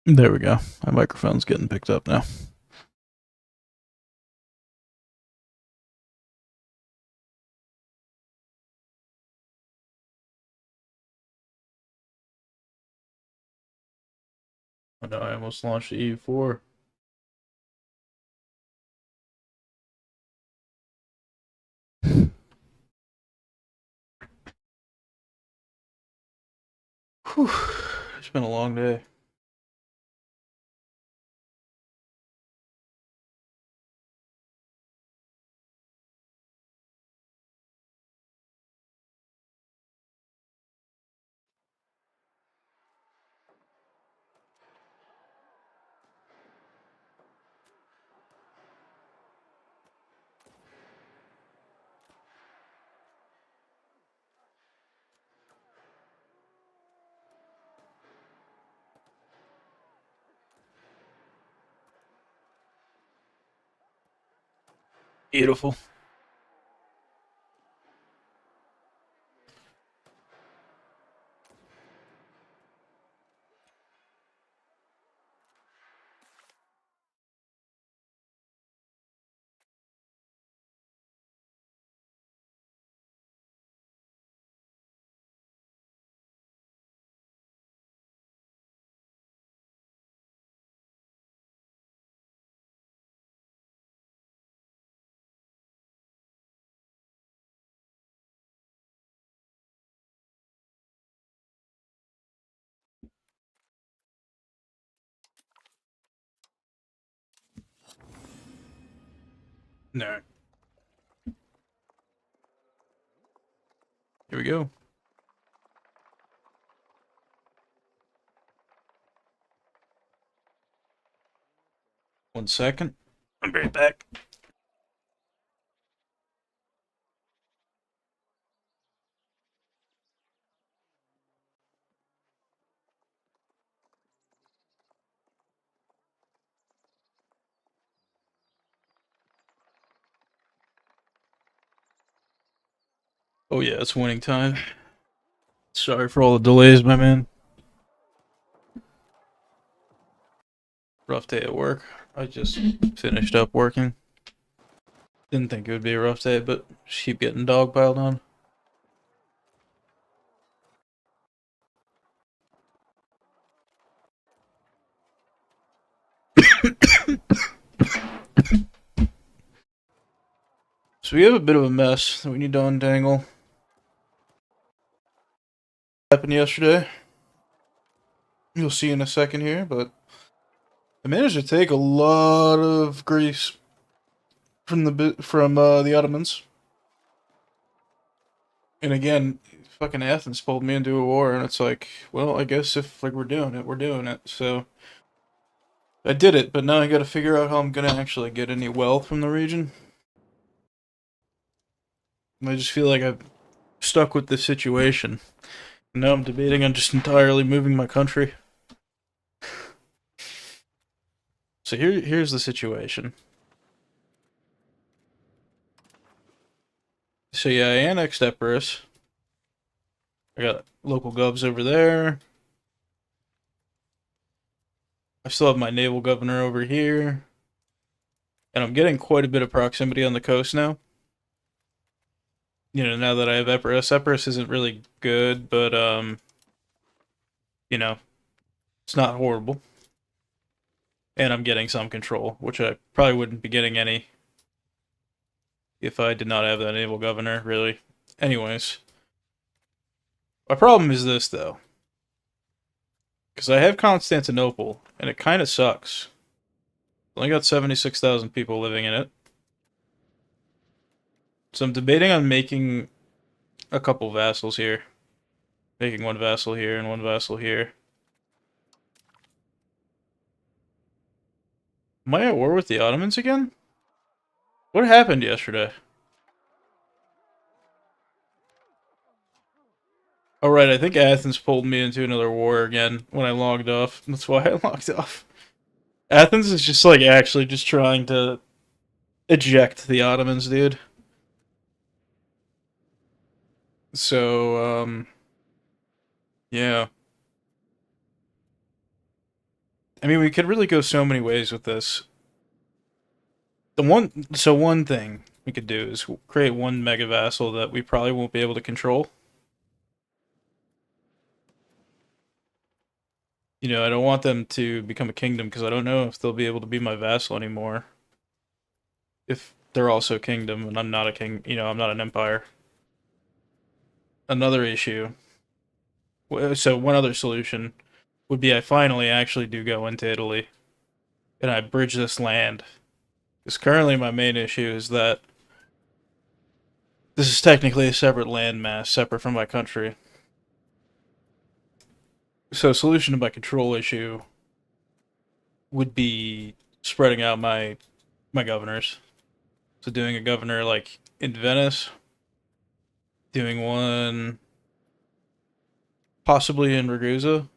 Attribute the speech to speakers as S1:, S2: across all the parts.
S1: There we go. My microphone's getting picked up now. Oh no, I almost launched the EU4. Whew. It's been a long day. Beautiful. No. Here we go. One second. I'll be right back. Oh yeah, it's winning time. Sorry for all the delays, my man. Rough day at work. I just finished up working. Didn't think it would be a rough day, but just keep getting dog piled on. So we have a bit of a mess that we need to untangle. Happened yesterday. You'll see in a second here, but I managed to take a lot of Greece from the Ottomans. And again, fucking Athens pulled me into a war, and it's like, well, I guess if like we're doing it, we're doing it. So I did it, but now I got to figure out how I'm gonna actually get any wealth from the region. I just feel like I'm stuck with this situation. Now I'm debating on just entirely moving my country. So here's the situation. So yeah, I annexed Epirus. I got local govs over there. I still have my naval governor over here. And I'm getting quite a bit of proximity on the coast now. Now that I have Epirus. Epirus isn't really good, but, you know, it's not horrible. And I'm getting some control, which I probably wouldn't be getting any if I did not have that naval governor, really. Anyways, my problem is this, though. Because I have Constantinople, and it kind of sucks. Only got 76,000 people living in it. So I'm debating on making a couple vassals here. Making one vassal here and one vassal here. Am I at war with the Ottomans again? What happened yesterday? Oh right, I think Athens pulled me into another war again when I logged off. That's why I logged off. Athens is just like actually just trying to eject the Ottomans, dude. So, yeah. I mean, we could really go so many ways with this. One thing we could do is create one mega vassal that we probably won't be able to control. You know, I don't want them to become a kingdom because I don't know if they'll be able to be my vassal anymore. If they're also kingdom and I'm not a king, you know, I'm not an empire. Another issue. So one other solution would be I finally actually do go into Italy and I bridge this land. Because currently my main issue is that this is technically a separate landmass, separate from my country. So solution to my control issue would be spreading out my governors. So doing a governor like in Venice, doing one possibly in Ragusa,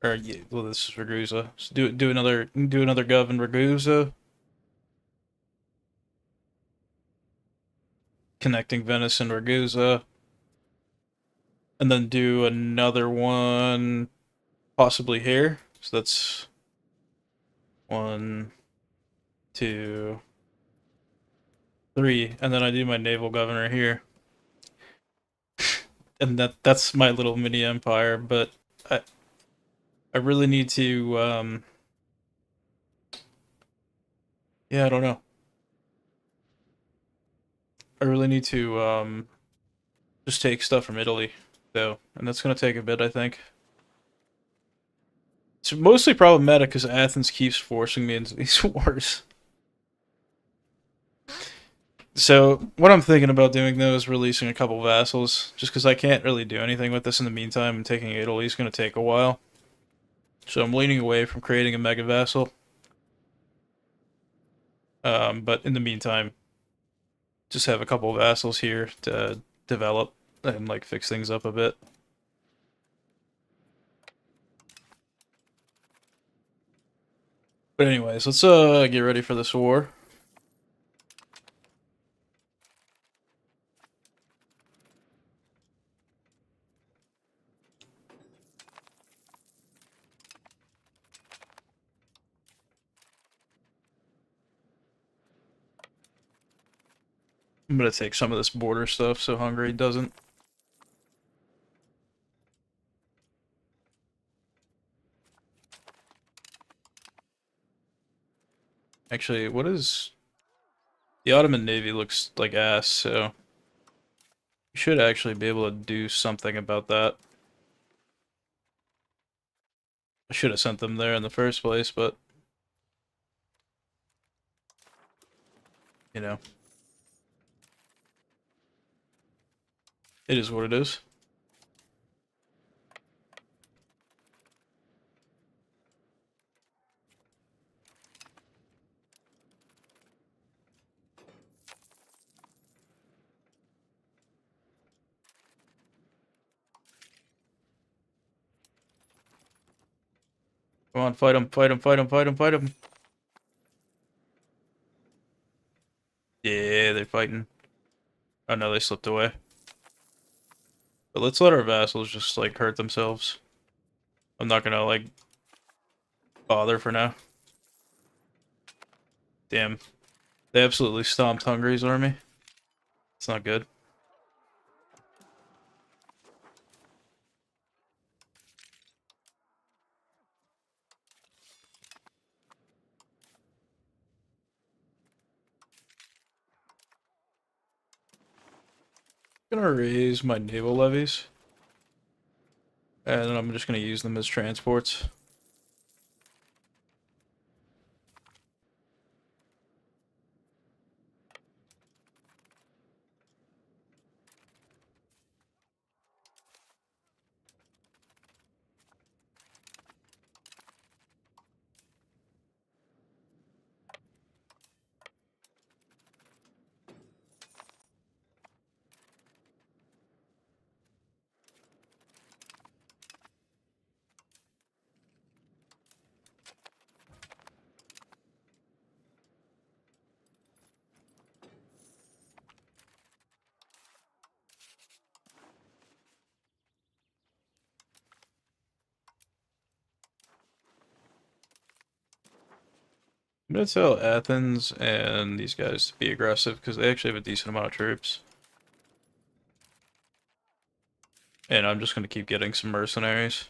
S1: or yeah, well, this is Ragusa. So do another gov in Ragusa, connecting Venice and Ragusa, and then do another one possibly here. So that's one, two, three, and then I do my naval governor here, and that's my little mini empire. But I I really need to yeah, I don't know. I really need to just take stuff from Italy though, and that's gonna take a bit, I think. It's mostly problematic because Athens keeps forcing me into these wars. So what I'm thinking about doing though is releasing a couple vassals, just because I can't really do anything with this in the meantime, and taking Italy is going to take a while. So I'm leaning away from creating a mega vassal. But in the meantime, just have a couple vassals here to develop and like fix things up a bit. But anyways, let's get ready for this war. I'm gonna take some of this border stuff so Hungary doesn't. Actually, what is the Ottoman Navy looks like ass, so we should actually be able to do something about that. I should have sent them there in the first place, but you know, it is what it is. Come on, fight him, fight him, fight him, fight him, fight him. Yeah, they're fighting. Oh no, they slipped away. But let's let our vassals just like hurt themselves. I'm not gonna like bother for now. Damn. They absolutely stomped Hungary's army. It's not good. I'm gonna raise my naval levies. And then I'm just gonna use them as transports. I'm gonna tell Athens and these guys to be aggressive because they actually have a decent amount of troops. And I'm just gonna keep getting some mercenaries.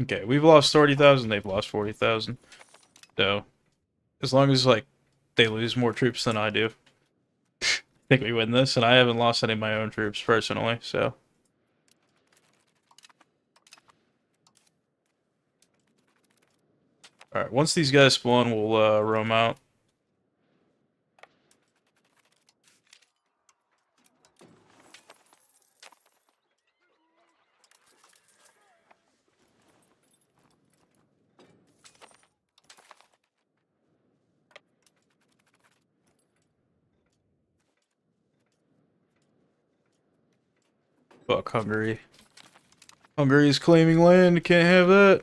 S1: Okay, we've lost 30,000, they've lost 40,000. So, as long as, like, they lose more troops than I do, I think we win this, and I haven't lost any of my own troops personally, so. Alright, once these guys spawn, we'll roam out. Fuck Hungary. Hungary is claiming land, can't have that.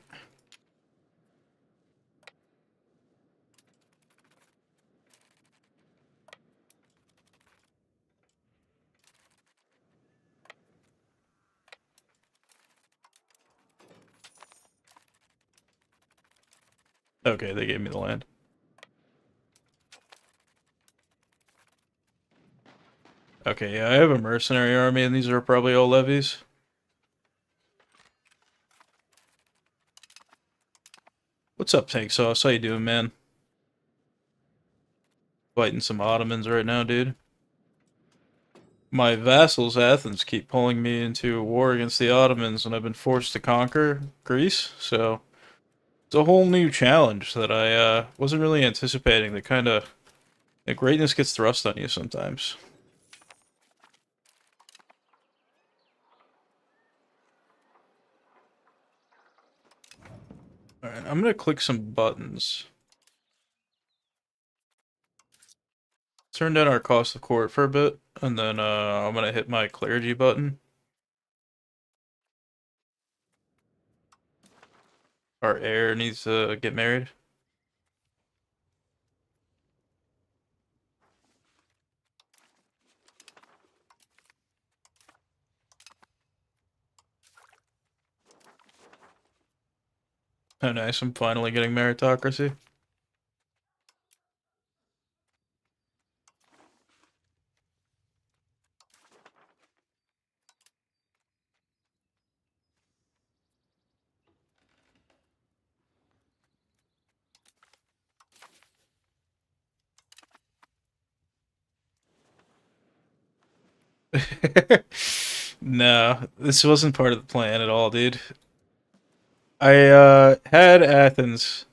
S1: Okay, they gave me the land. Okay, yeah, I have a mercenary army, and these are probably all levies. What's up, Tank Sauce? How you doing, man? Fighting some Ottomans right now, dude. My vassals, Athens, keep pulling me into a war against the Ottomans, and I've been forced to conquer Greece, so it's a whole new challenge that I wasn't really anticipating. That kind of, the greatness gets thrust on you sometimes. Alright, I'm gonna click some buttons. Turn down our cost of court for a bit, and then I'm gonna hit my clergy button. Our heir needs to get married. Oh nice, I'm finally getting meritocracy. No, this wasn't part of the plan at all, dude. I had Athens.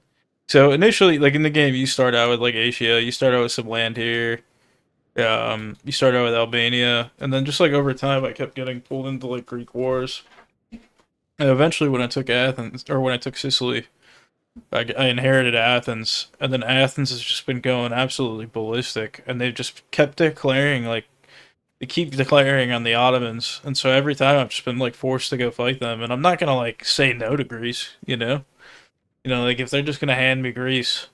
S1: So initially, like in the game, you start out with like Asia, you start out with some land here, you start out with Albania, and then just like over time, I kept getting pulled into like Greek wars. And eventually, when I took Athens, or when I took Sicily, I inherited Athens, and then Athens has just been going absolutely ballistic, and they've just kept declaring like they keep declaring on the Ottomans, and so every time I've just been like forced to go fight them, and I'm not gonna like say no to Greece, you know? You know, like if they're just gonna hand me Greece,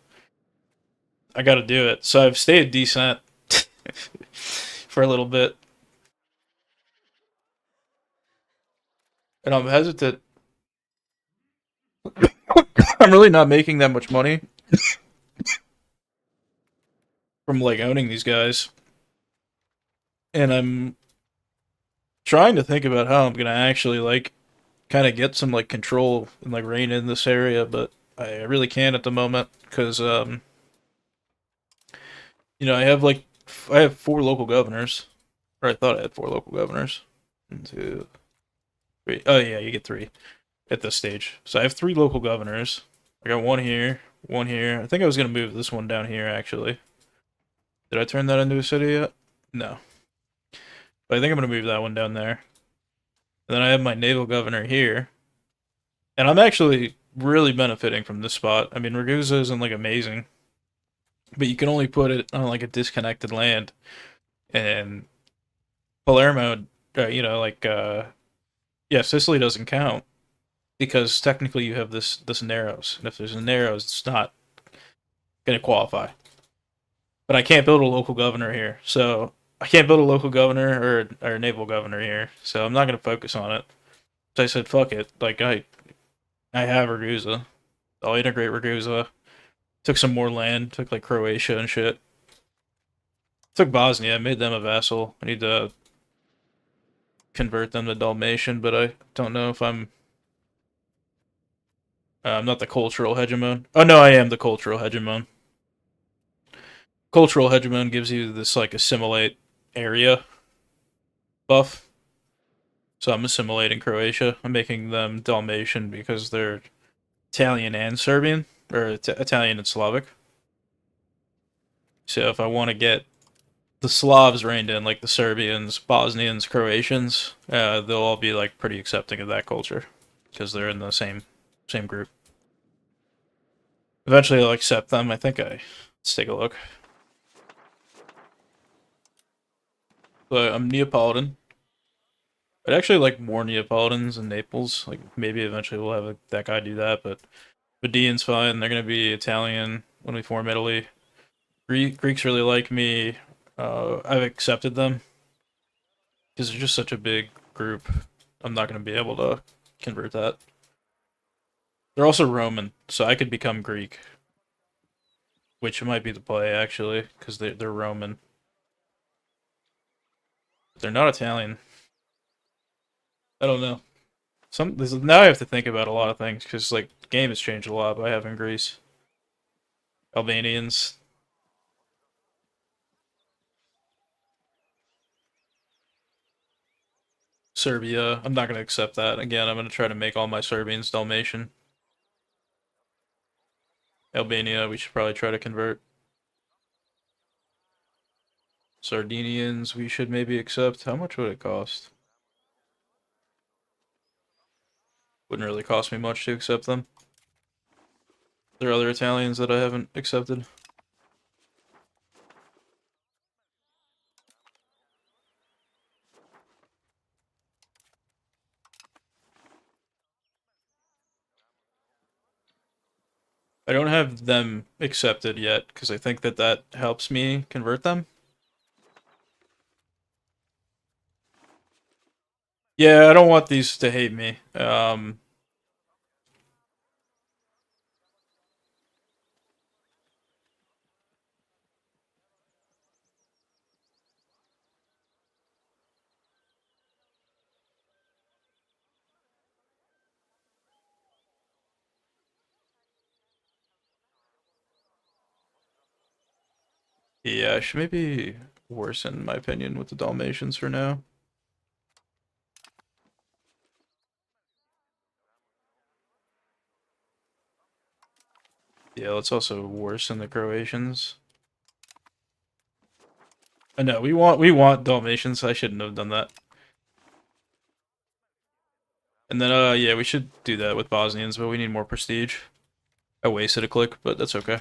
S1: I gotta do it. So I've stayed decent for a little bit, and I'm hesitant. I'm really not making that much money from like owning these guys, and I'm trying to think about how I'm gonna actually like kind of get some like control and like reign in this area, but I really can't at the moment because you know, I have four local governors, or I thought I had four local governors. One, two, three. Oh yeah, you get three at this stage. So I have three local governors. I got one here, one here. I think I was gonna move this one down here actually. Did I turn that into a city yet? No. But I think I'm gonna move that one down there. And then I have my naval governor here. And I'm actually really benefiting from this spot. I mean, Ragusa isn't like amazing, but you can only put it on like a disconnected land. And Palermo, you know, like yeah, Sicily doesn't count. because technically you have this narrows, and if there's a narrows, it's not going to qualify. But I can't build a local governor here, so I can't build a local governor or a naval governor here, so I'm not going to focus on it. So I said, fuck it. Like I have Ragusa. I'll integrate Ragusa. Took some more land. Took like Croatia and shit. Took Bosnia. Made them a vassal. I need to convert them to Dalmatian, but I don't know if I'm not the cultural hegemon. Oh no, I am the cultural hegemon. Cultural hegemon gives you this like assimilate area buff. So I'm assimilating Croatia. I'm making them Dalmatian because they're Italian and Serbian, or Italian and Slavic. So if I want to get the Slavs reined in, like the Serbians, Bosnians, Croatians, they'll all be like pretty accepting of that culture because they're in the same group. Eventually, I'll accept them. I think let's take a look. But I'm Neapolitan. I'd actually like more Neapolitans in Naples. Like maybe eventually we'll have that guy do that, but Median's fine. They're gonna be Italian when we form Italy. Greeks really like me. I've accepted them because they're just such a big group. I'm not gonna be able to convert that. They're also Roman, so I could become Greek, which might be the play actually, because they're Roman. They're not Italian. I don't know. Now I have to think about a lot of things because like the game has changed a lot by having Greece, Albanians. Serbia. I'm not going to accept that. Again, I'm going to try to make all my Serbians Dalmatian. Albania, we should probably try to convert. Sardinians, we should maybe accept. How much would it cost? Wouldn't really cost me much to accept them. There are other Italians that I haven't accepted. I don't have them accepted yet because I think that helps me convert them. Yeah, I don't want these to hate me. Yeah, I should maybe worsen my opinion with the Dalmatians for now. Yeah, let's also worsen the Croatians. I know we want Dalmatians. I shouldn't have done that. And then yeah, we should do that with Bosnians, but we need more prestige. I wasted a click, but that's okay.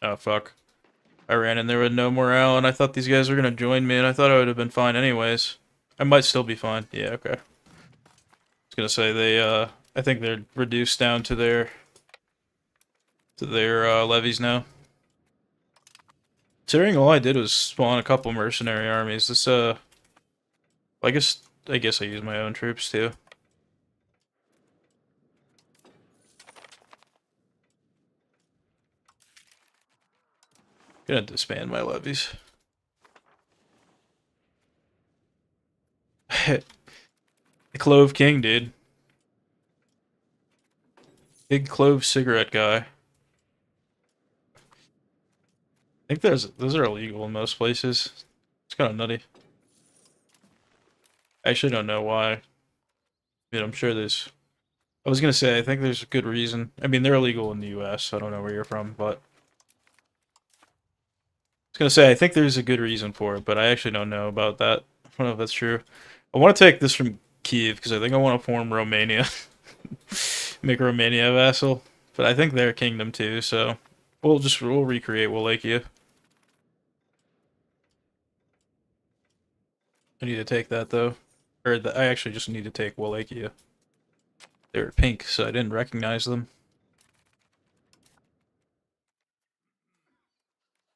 S1: Oh fuck. I ran in there with no morale and I thought these guys were gonna join me and I thought I would have been fine anyways. I might still be fine. Yeah, okay. I was gonna say I think they're reduced down to their levies now. Considering all I did was spawn a couple mercenary armies, this I guess I use my own troops too. Gonna disband my levies. The Clove King, dude. Big clove cigarette guy. I think those are illegal in most places. It's kind of nutty. I actually don't know why. I mean, I'm sure there's. I was gonna say I think there's a good reason. I mean, they're illegal in the U.S. So I don't know where you're from, but I was gonna say I think there's a good reason for it, but I actually don't know about that. I don't know if that's true. I want to take this from Kiev because I think I want to form Romania, make Romania a vassal, but I think they're a kingdom too. So We'll recreate Wallachia. I need to take that though, I actually just need to take Wallachia. They were pink, so I didn't recognize them.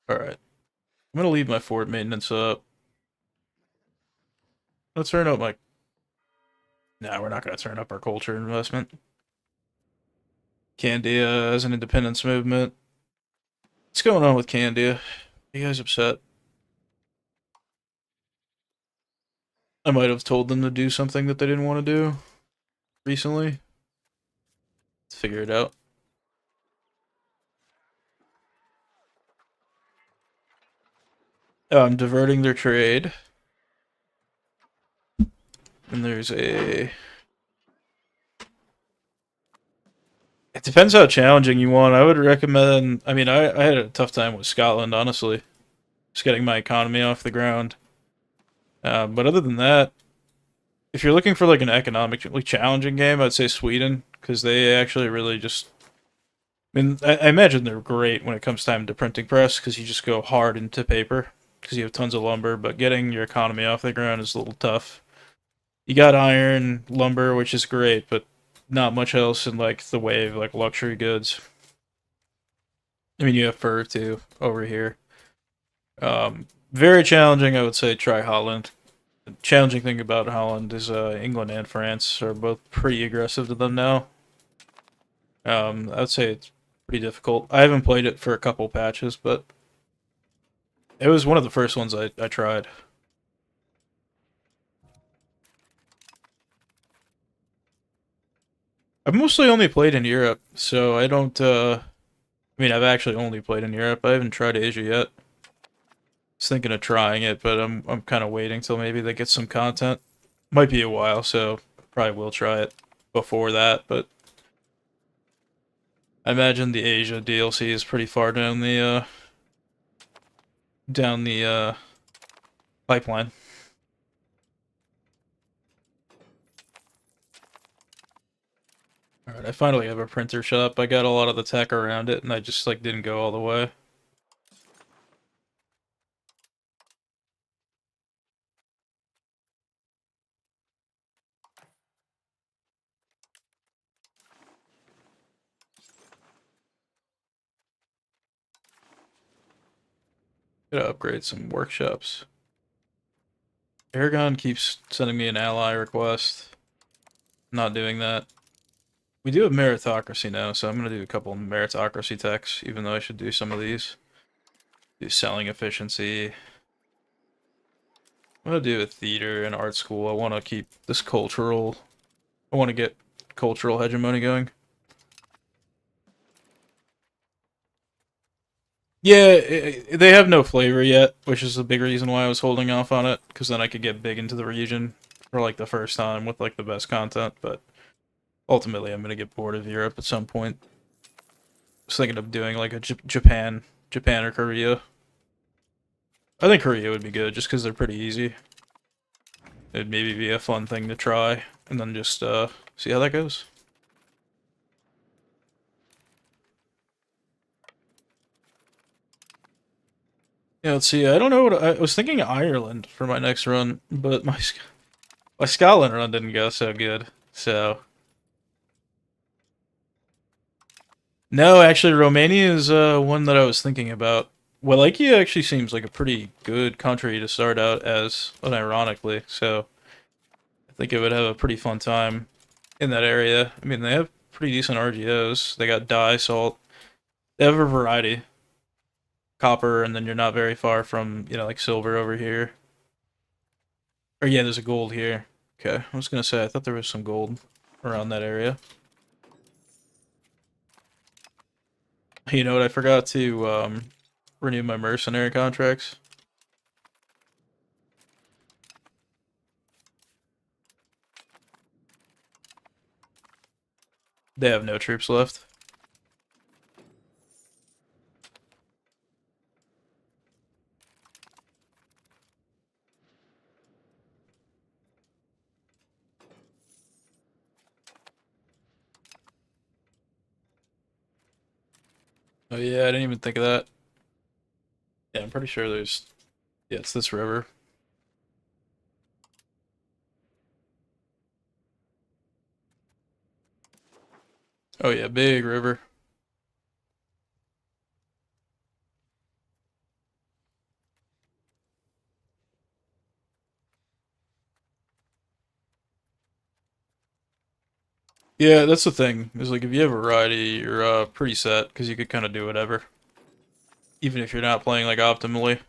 S1: All right, I'm gonna leave my fort maintenance up. Let's turn up my. No, we're not gonna turn up our culture investment. Candia as an independence movement. What's going on with Candia? Are you guys upset? I might have told them to do something that they didn't want to do recently. Let's figure it out. Oh, I'm diverting their trade. And there's a... It depends how challenging you want. I would recommend... I mean, I had a tough time with Scotland, honestly. Just getting my economy off the ground. But other than that, if you're looking for like an economically challenging game, I'd say Sweden. Because they actually really just... I mean, I imagine they're great when it comes time to printing press. Because you just go hard into paper. Because you have tons of lumber. But getting your economy off the ground is a little tough. You got iron, lumber, which is great, but not much else in like the way of like luxury goods. I mean, you have fur too over here. Very challenging, I would say. Try Holland. The challenging thing about Holland is England and France are both pretty aggressive to them now. I would say it's pretty difficult. I haven't played it for a couple patches, but it was one of the first ones I tried. I've mostly only played in Europe, so I don't. I mean, I've actually only played in Europe. I haven't tried Asia yet. Was thinking of trying it, but I'm kind of waiting till maybe they get some content. Might be a while, so probably will try it before that. But I imagine the Asia DLC is pretty far down the pipeline. All right, I finally have a printer shop. I got a lot of the tech around it, and I just like didn't go all the way. Gotta upgrade some workshops. Aragon keeps sending me an ally request. Not doing that. We do have meritocracy now, so I'm gonna do a couple of meritocracy techs, even though I should do some of these. Do selling efficiency. I'm gonna do a theater and art school. I want to keep this cultural. I want to get cultural hegemony going. Yeah, they have no flavor yet, which is a big reason why I was holding off on it, because then I could get big into the region for like the first time with like the best content. But ultimately, I'm gonna get bored of Europe at some point. I was thinking of doing like a Japan or Korea. I think Korea would be good just because they're pretty easy. It'd maybe be a fun thing to try, and then just see how that goes. Yeah, let's see. I don't know what I was thinking. Ireland for my next run, but my Scotland run didn't go so good. So no, actually, Romania is one that I was thinking about. Wallachia actually seems like a pretty good country to start out as, unironically. So I think it would have a pretty fun time in that area. I mean, they have pretty decent RGOs. They got dye, salt. They have a variety. Copper, and then you're not very far from, like silver over here. Or yeah, there's a gold here. Okay, I was gonna say, I thought there was some gold around that area. You know what, I forgot to, renew my mercenary contracts. They have no troops left. Oh yeah, I didn't even think of that. Yeah, I'm pretty sure there's. Yeah, it's this river. Oh yeah, big river. Yeah, that's the thing. Is like if you have variety, you're pretty set because you could kind of do whatever, even if you're not playing like optimally.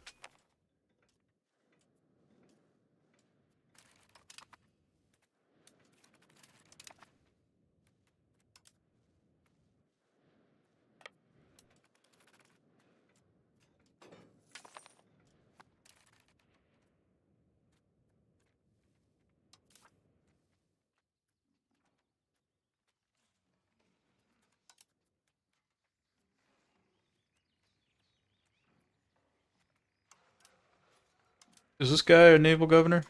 S1: Is this guy a naval governor?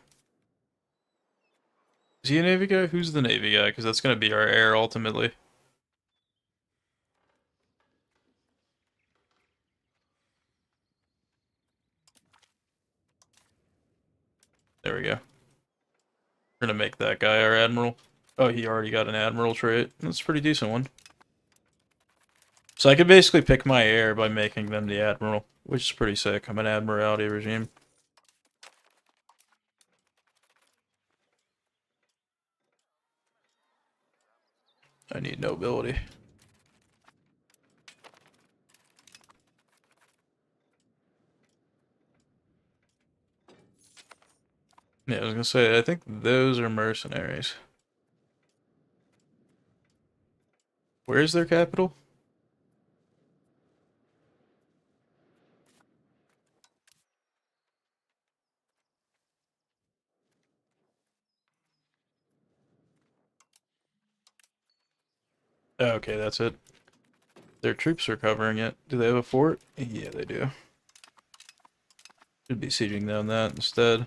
S1: Is he a navy guy? Who's the navy guy? Because that's gonna be our heir ultimately. There we go. We're gonna make that guy our admiral. Oh, he already got an admiral trait. That's a pretty decent one. So I could basically pick my heir by making them the admiral, which is pretty sick. I'm an admiralty regime. I need nobility. Yeah, I was gonna say, I think those are mercenaries. Where's their capital? Oh, okay, that's it. Their troops are covering it. Do they have a fort? Yeah, they do. Should be sieging down that instead.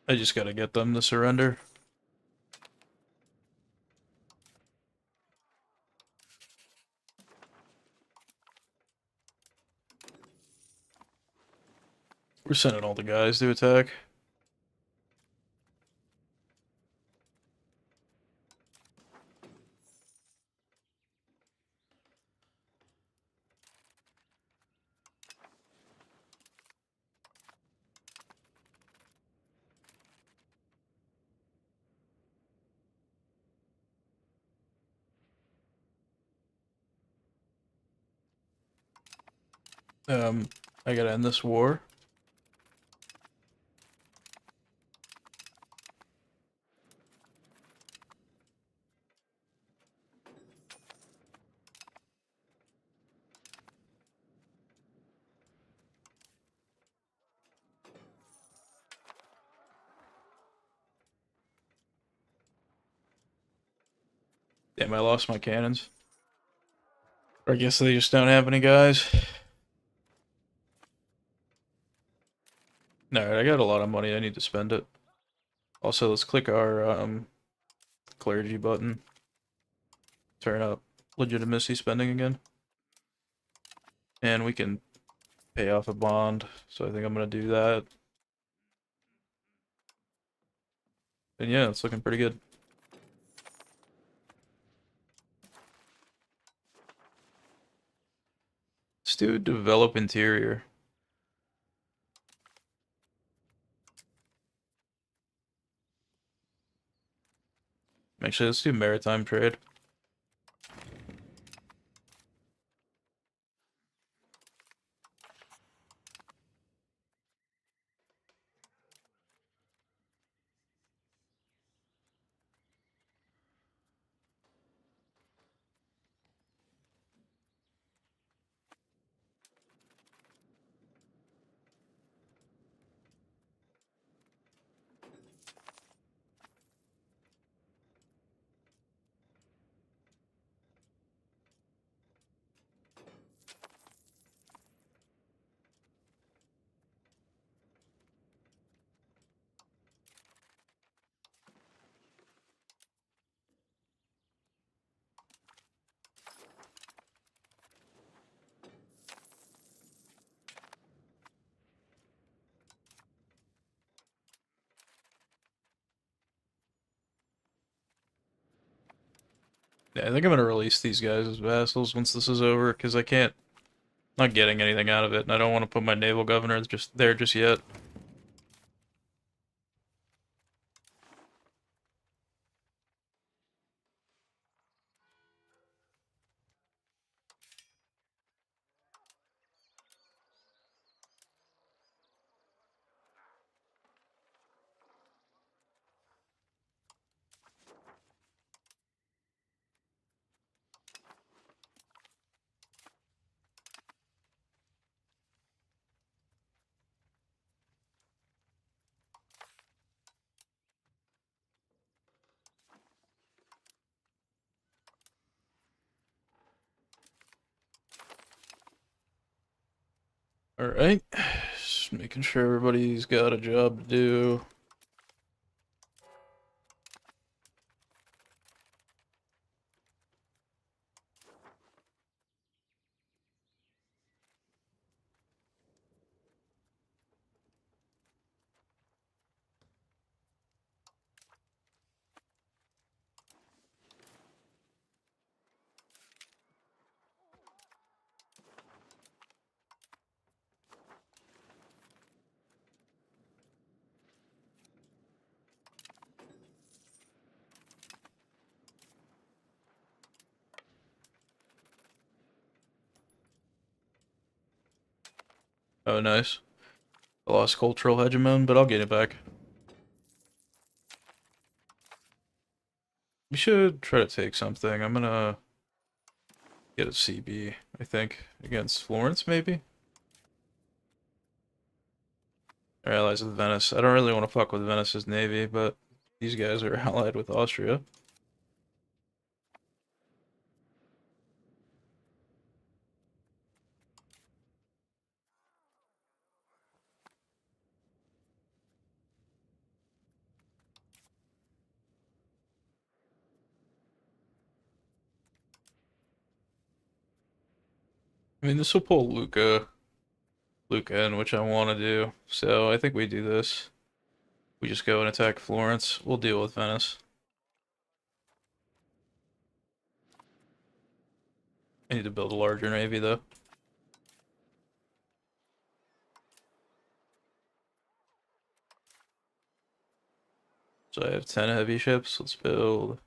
S1: I just gotta get them to surrender. We're sending all the guys to attack. Um, I gotta end this war. Damn, I lost my cannons. Or I guess they just don't have any guys. No, I got a lot of money. I need to spend it. Also, let's click our clergy button. Turn up legitimacy spending again. And we can pay off a bond. So I think I'm gonna do that. And yeah, it's looking pretty good. Let's do develop interior. Actually, let's do maritime trade. Yeah, I think I'm gonna release these guys as vassals once this is over, because I can't, not getting anything out of it, and I don't want to put my naval governor just there just yet. Alright, just making sure everybody's got a job to do. Oh, nice. I lost cultural hegemon, but I'll get it back. We should try to take something. I'm gonna get a CB, I think, against Florence, maybe? Our allies with Venice. I don't really want to fuck with Venice's navy, but these guys are allied with Austria. I mean, this will pull Lucca in, which I want to do. So I think we do this. We just go and attack Florence. We'll deal with Venice. I need to build a larger navy, though. So I have 10 heavy ships. Let's build.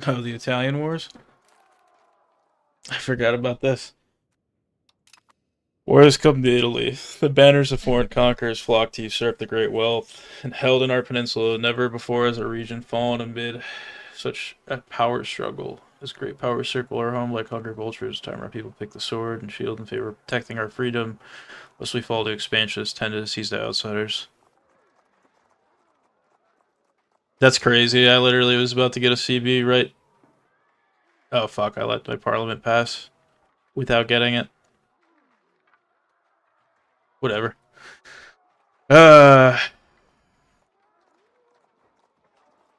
S1: Oh, the Italian Wars? I forgot about this. Wars come to Italy. The banners of foreign conquerors flocked to usurp the great wealth, and held in our peninsula. Never before has a region fallen amid such a power struggle. As great powers circle our home like hungry vultures, time our people pick the sword and shield in favor of protecting our freedom, lest we fall to expansionist tendencies to outsiders. That's crazy. I literally was about to get a CB right. Oh fuck, I let my parliament pass without getting it. Whatever. Uh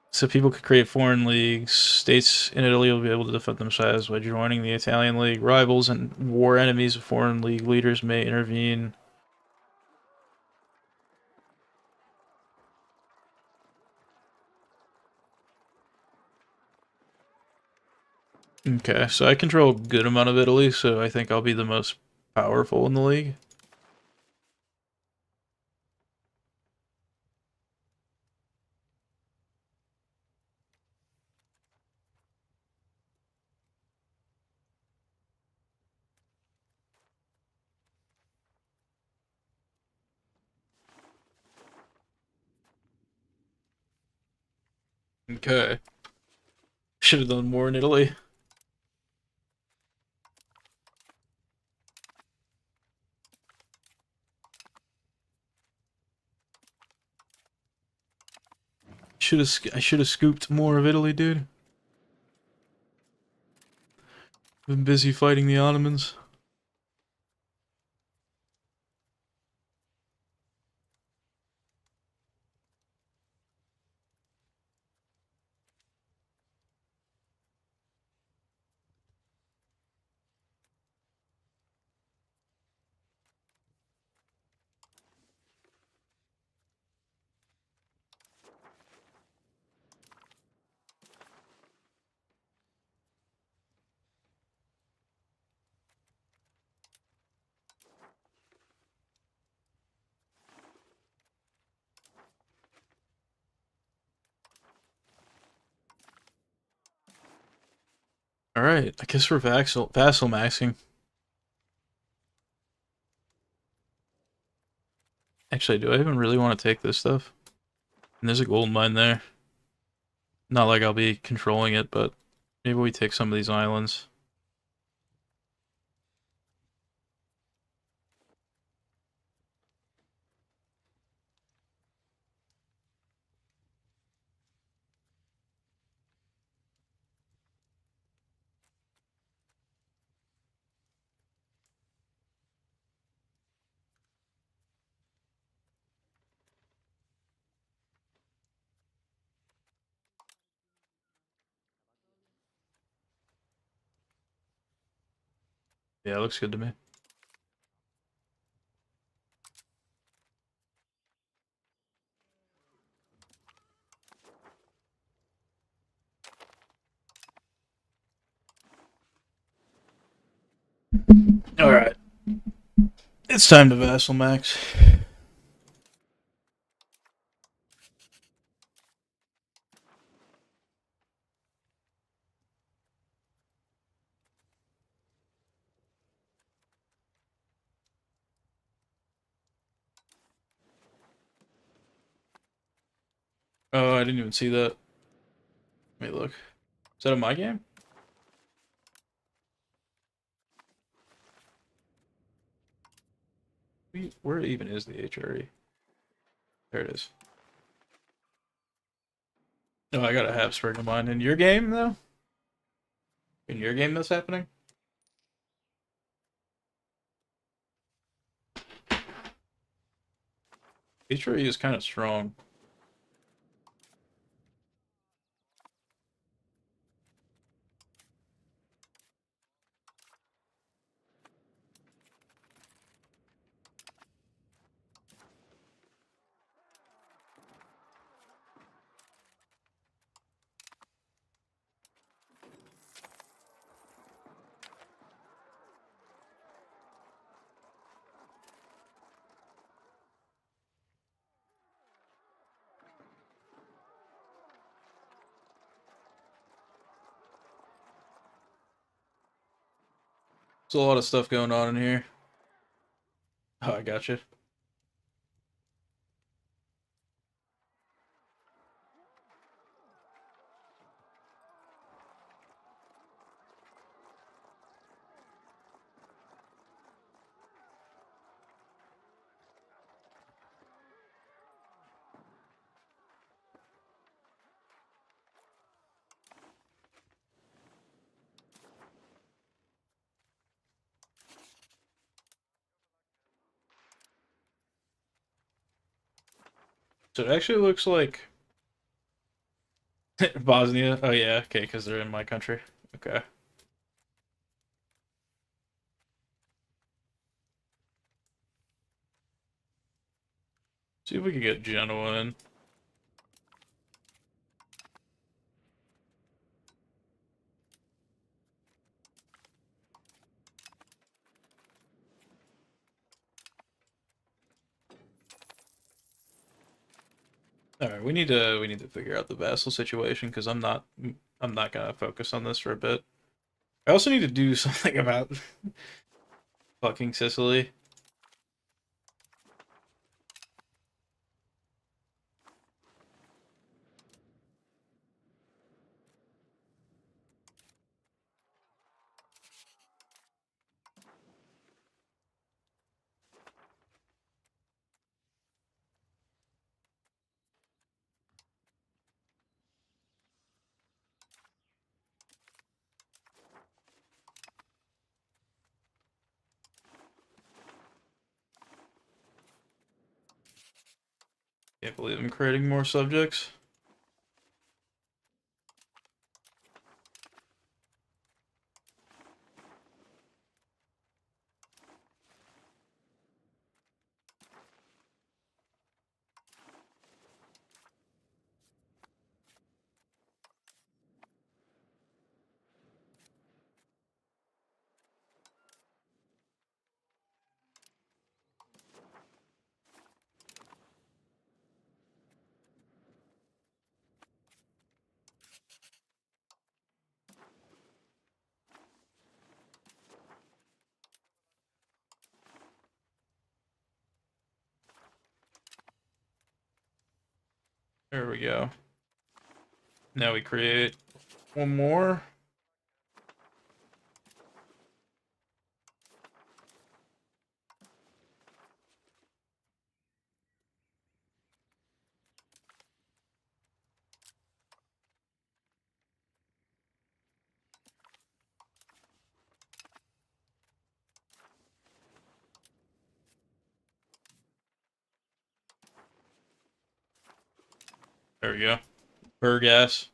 S1: So people could create foreign leagues. States in Italy will be able to defend themselves by joining the Italian League. Rivals and war enemies of foreign league leaders may intervene. Okay, so I control a good amount of Italy, so I think I'll be the most powerful in the league. Okay. Should have done more in Italy. I should have scooped more of Italy, dude. Been busy fighting the Ottomans. Alright, I guess we're vassal maxing. Actually, do I even really want to take this stuff? And there's a gold mine there. Not like I'll be controlling it, but maybe we take some of these islands. Yeah, it looks good to me. Alright. It's time to vassal max. Oh, I didn't even see that. Let me look. Is that in my game? Where even is the HRE? There it is. Oh, I gotta have Spring of Mine. In your game, though? In your game that's happening? HRE is kind of strong. There's a lot of stuff going on in here. Oh, I gotcha. So it actually looks like Bosnia. Oh yeah, okay, because they're in my country. Okay. See if we can get Genoa in. All right, we need to figure out the vassal situation because I'm not gonna focus on this for a bit. I also need to do something about fucking Sicily. Can't believe I'm creating more subjects. There we go. Now we create one more. There we go. Gas.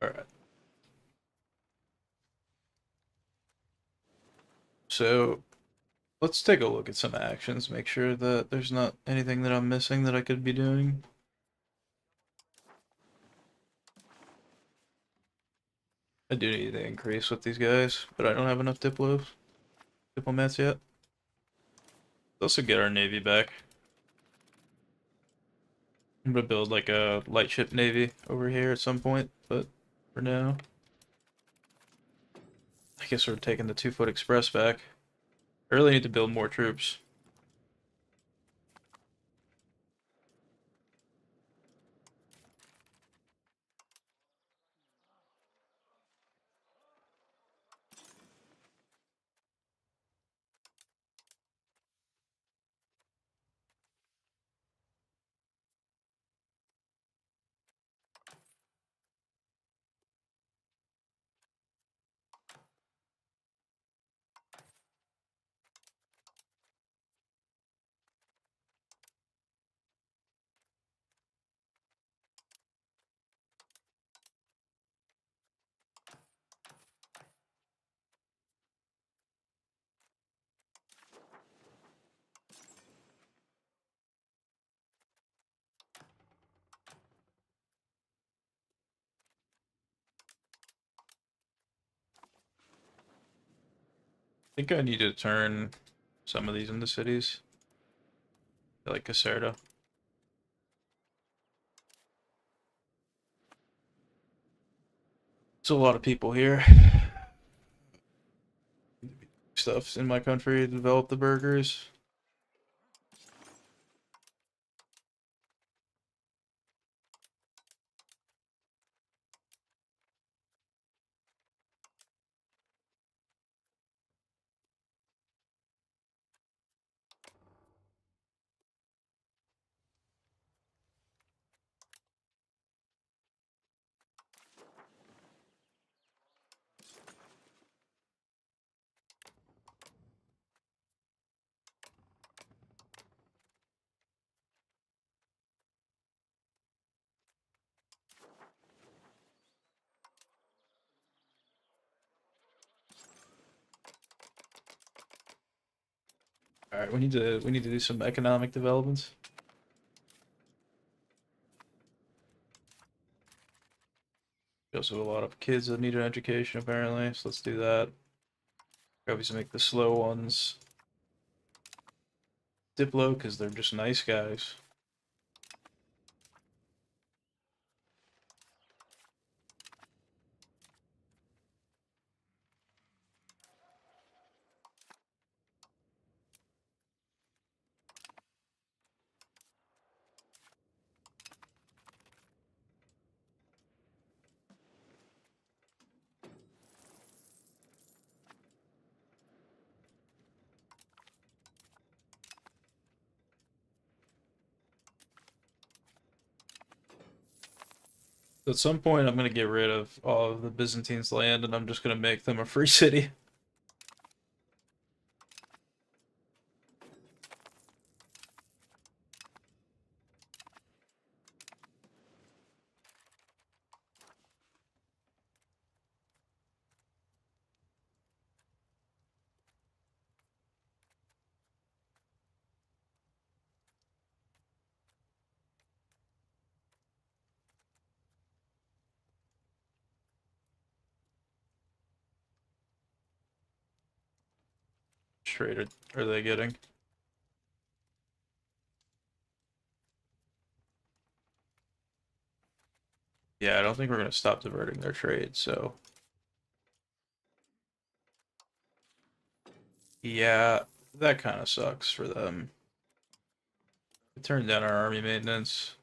S1: Alright. So let's take a look at some actions, make sure that there's not anything that I'm missing that I could be doing. I do need to increase with these guys, but I don't have enough diplomats yet. Let's also get our navy back. I'm gonna build like a light ship navy over here at some point, but for now, I guess we're taking the 2-foot express back. I really need to build more troops. I think I need to turn some of these into cities, like Caserta. There's a lot of people here. Stuff's in my country to develop the burgers. All right, we need to do some economic developments. We also have a lot of kids that need an education apparently, so let's do that. Obviously make the slow ones Diplo because they're just nice guys. At some point, I'm gonna get rid of all of the Byzantines' land, and I'm just gonna make them a free city. trade are they getting? Yeah, I don't think we're gonna stop diverting their trade, so yeah, that kind of sucks for them. It turned down our army maintenance.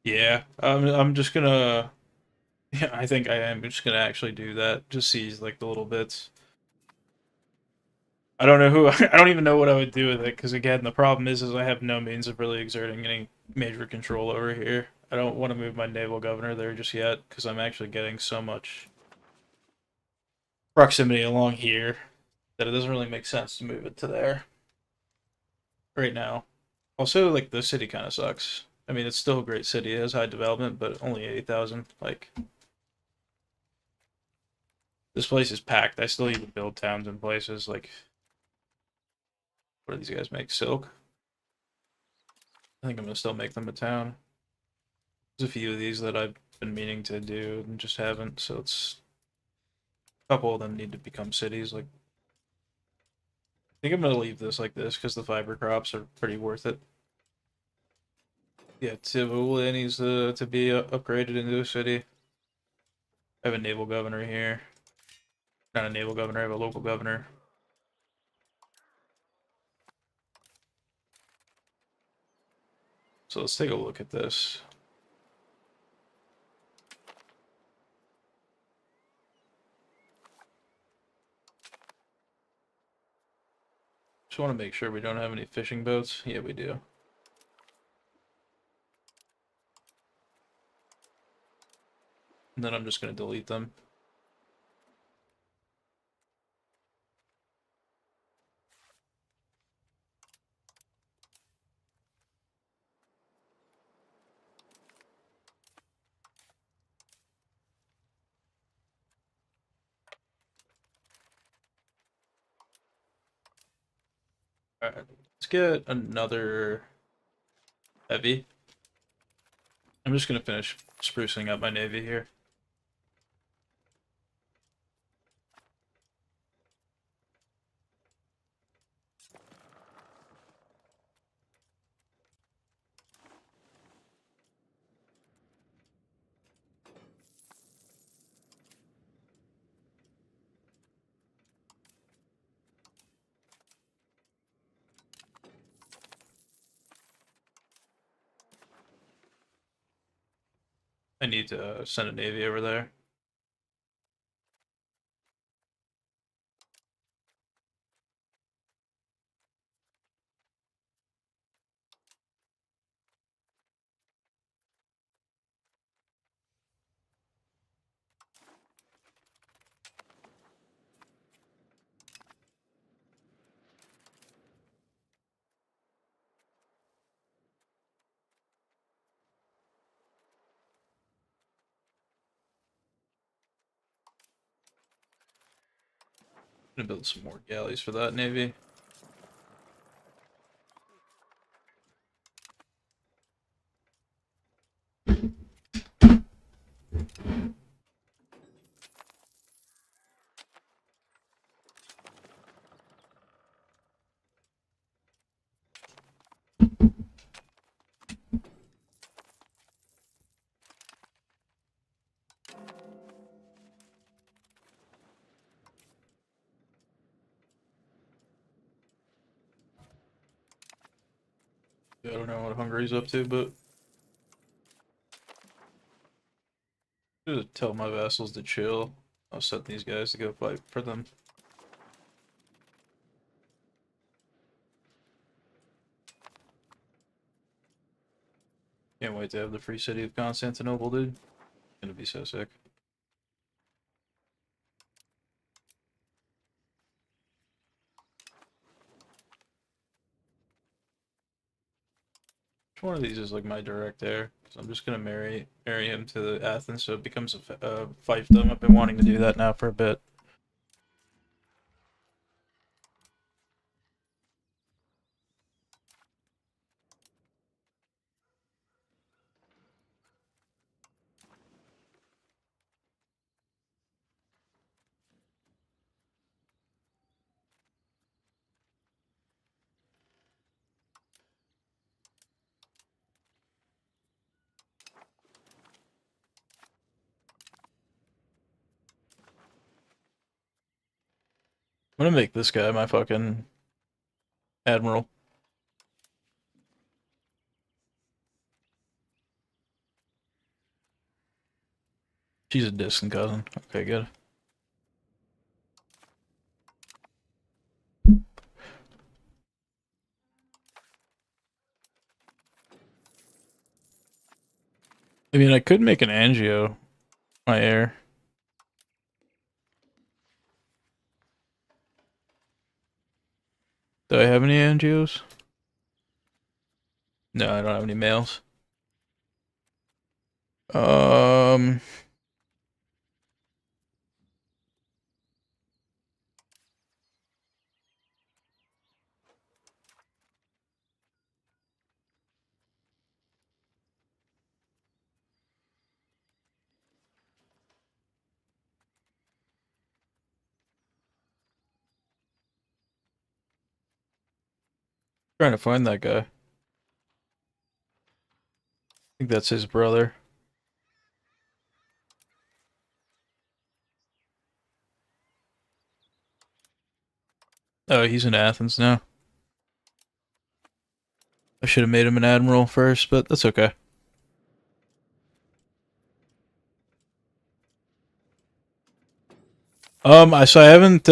S1: Yeah, I'm just gonna. Yeah, I think I am just gonna actually do that. Just seize like the little bits. I don't know who. I don't even know what I would do with it because again, the problem is I have no means of really exerting any major control over here. I don't want to move my naval governor there just yet because I'm actually getting so much proximity along here that it doesn't really make sense to move it to there right now. Also, like the city kind of sucks. I mean, it's still a great city. It has high development, but only 80,000. Like this place is packed. I still need to build towns and places. Like, what do these guys make? Silk. I think I'm gonna still make them a town. There's a few of these that I've been meaning to do and just haven't. So it's a couple of them need to become cities. Like, I think I'm gonna leave this like this because the fiber crops are pretty worth it. Yeah, Tivoli needs to be upgraded into a city. I have a naval governor here. Not a naval governor, I have a local governor. So let's take a look at this. Just want to make sure we don't have any fishing boats. Yeah, we do. And then I'm just going to delete them. Alright, let's get another heavy. I'm just going to finish sprucing up my navy here. I need to send a navy over there. I'm going to build some more galleys for that navy. I don't know what Hungary's up to, but just tell my vassals to chill. I'll set these guys to go fight for them. Can't wait to have the free city of Constantinople, dude. It's gonna be so sick. Which one of these is like my direct heir? Because I'm just gonna marry him to Athens, so it becomes a fiefdom. I've been wanting to do that now for a bit. I'm gonna make this guy my fucking admiral. She's a distant cousin. Okay, good. I mean, I could make an angio my heir. Do I have any angios? No, I don't have any males. Um, trying to find that guy. I think that's his brother. Oh, he's in Athens now. I should have made him an admiral first, but that's okay. I haven't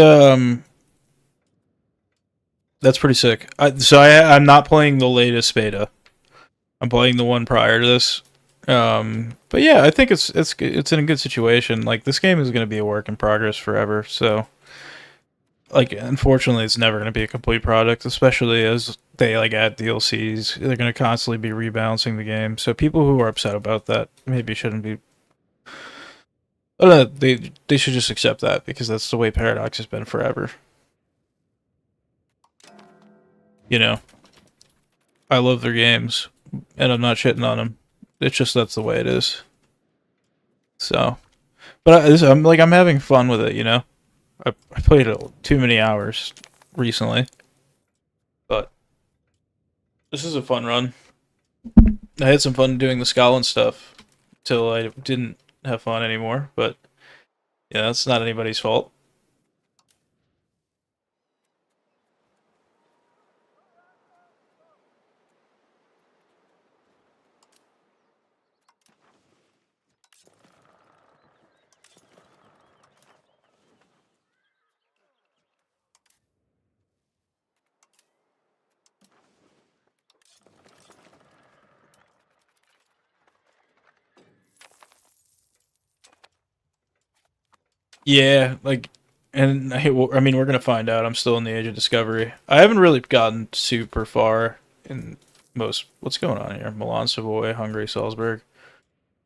S1: that's pretty sick. I'm not playing the latest beta. I'm playing the one prior to this. But yeah, I think it's in a good situation. Like this game is going to be a work in progress forever. So like unfortunately it's never going to be a complete product, especially as they like add DLCs. They're going to constantly be rebalancing the game. So people who are upset about that maybe shouldn't be they should just accept that because that's the way Paradox has been forever. You know, I love their games and I'm not shitting on them. It's just that's the way it is. So, but I'm having fun with it. You know, I played it too many hours recently, but this is a fun run. I had some fun doing the Scotland stuff till I didn't have fun anymore. But yeah, that's not anybody's fault. Yeah, like, and I mean, we're gonna find out. I'm still in the age of discovery. I haven't really gotten super far in most. What's going on here? Milan, Savoy, Hungary, Salzburg.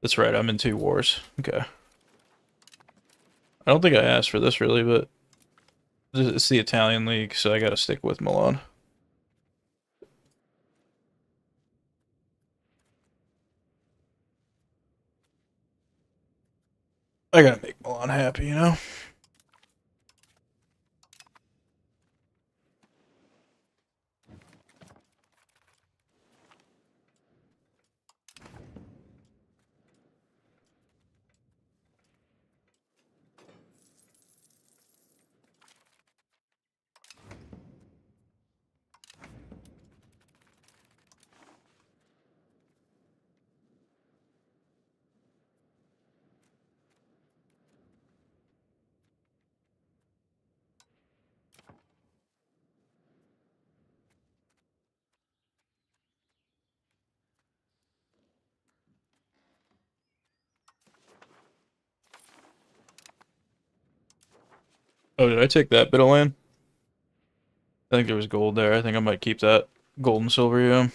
S1: That's right. I'm in two wars. Okay. I don't think I asked for this really, but it's the Italian league, so I gotta stick with Milan. I gotta make Milan happy, you know? Oh, did I take that bit of land? I think there was gold there. I think I might keep that gold and silver, yeah.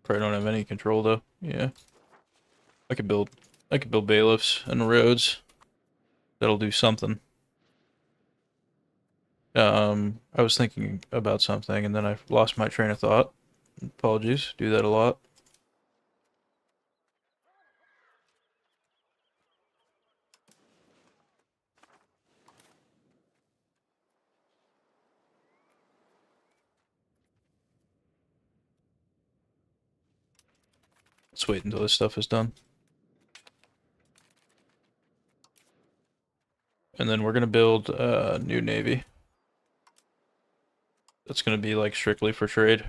S1: Probably don't have any control though. Yeah. I could build I could build bailiffs and roads. That'll do something. I was thinking about something and then I lost my train of thought. Apologies. Do that a lot. Let's wait until this stuff is done. And then we're gonna build a new navy. That's gonna be like strictly for trade.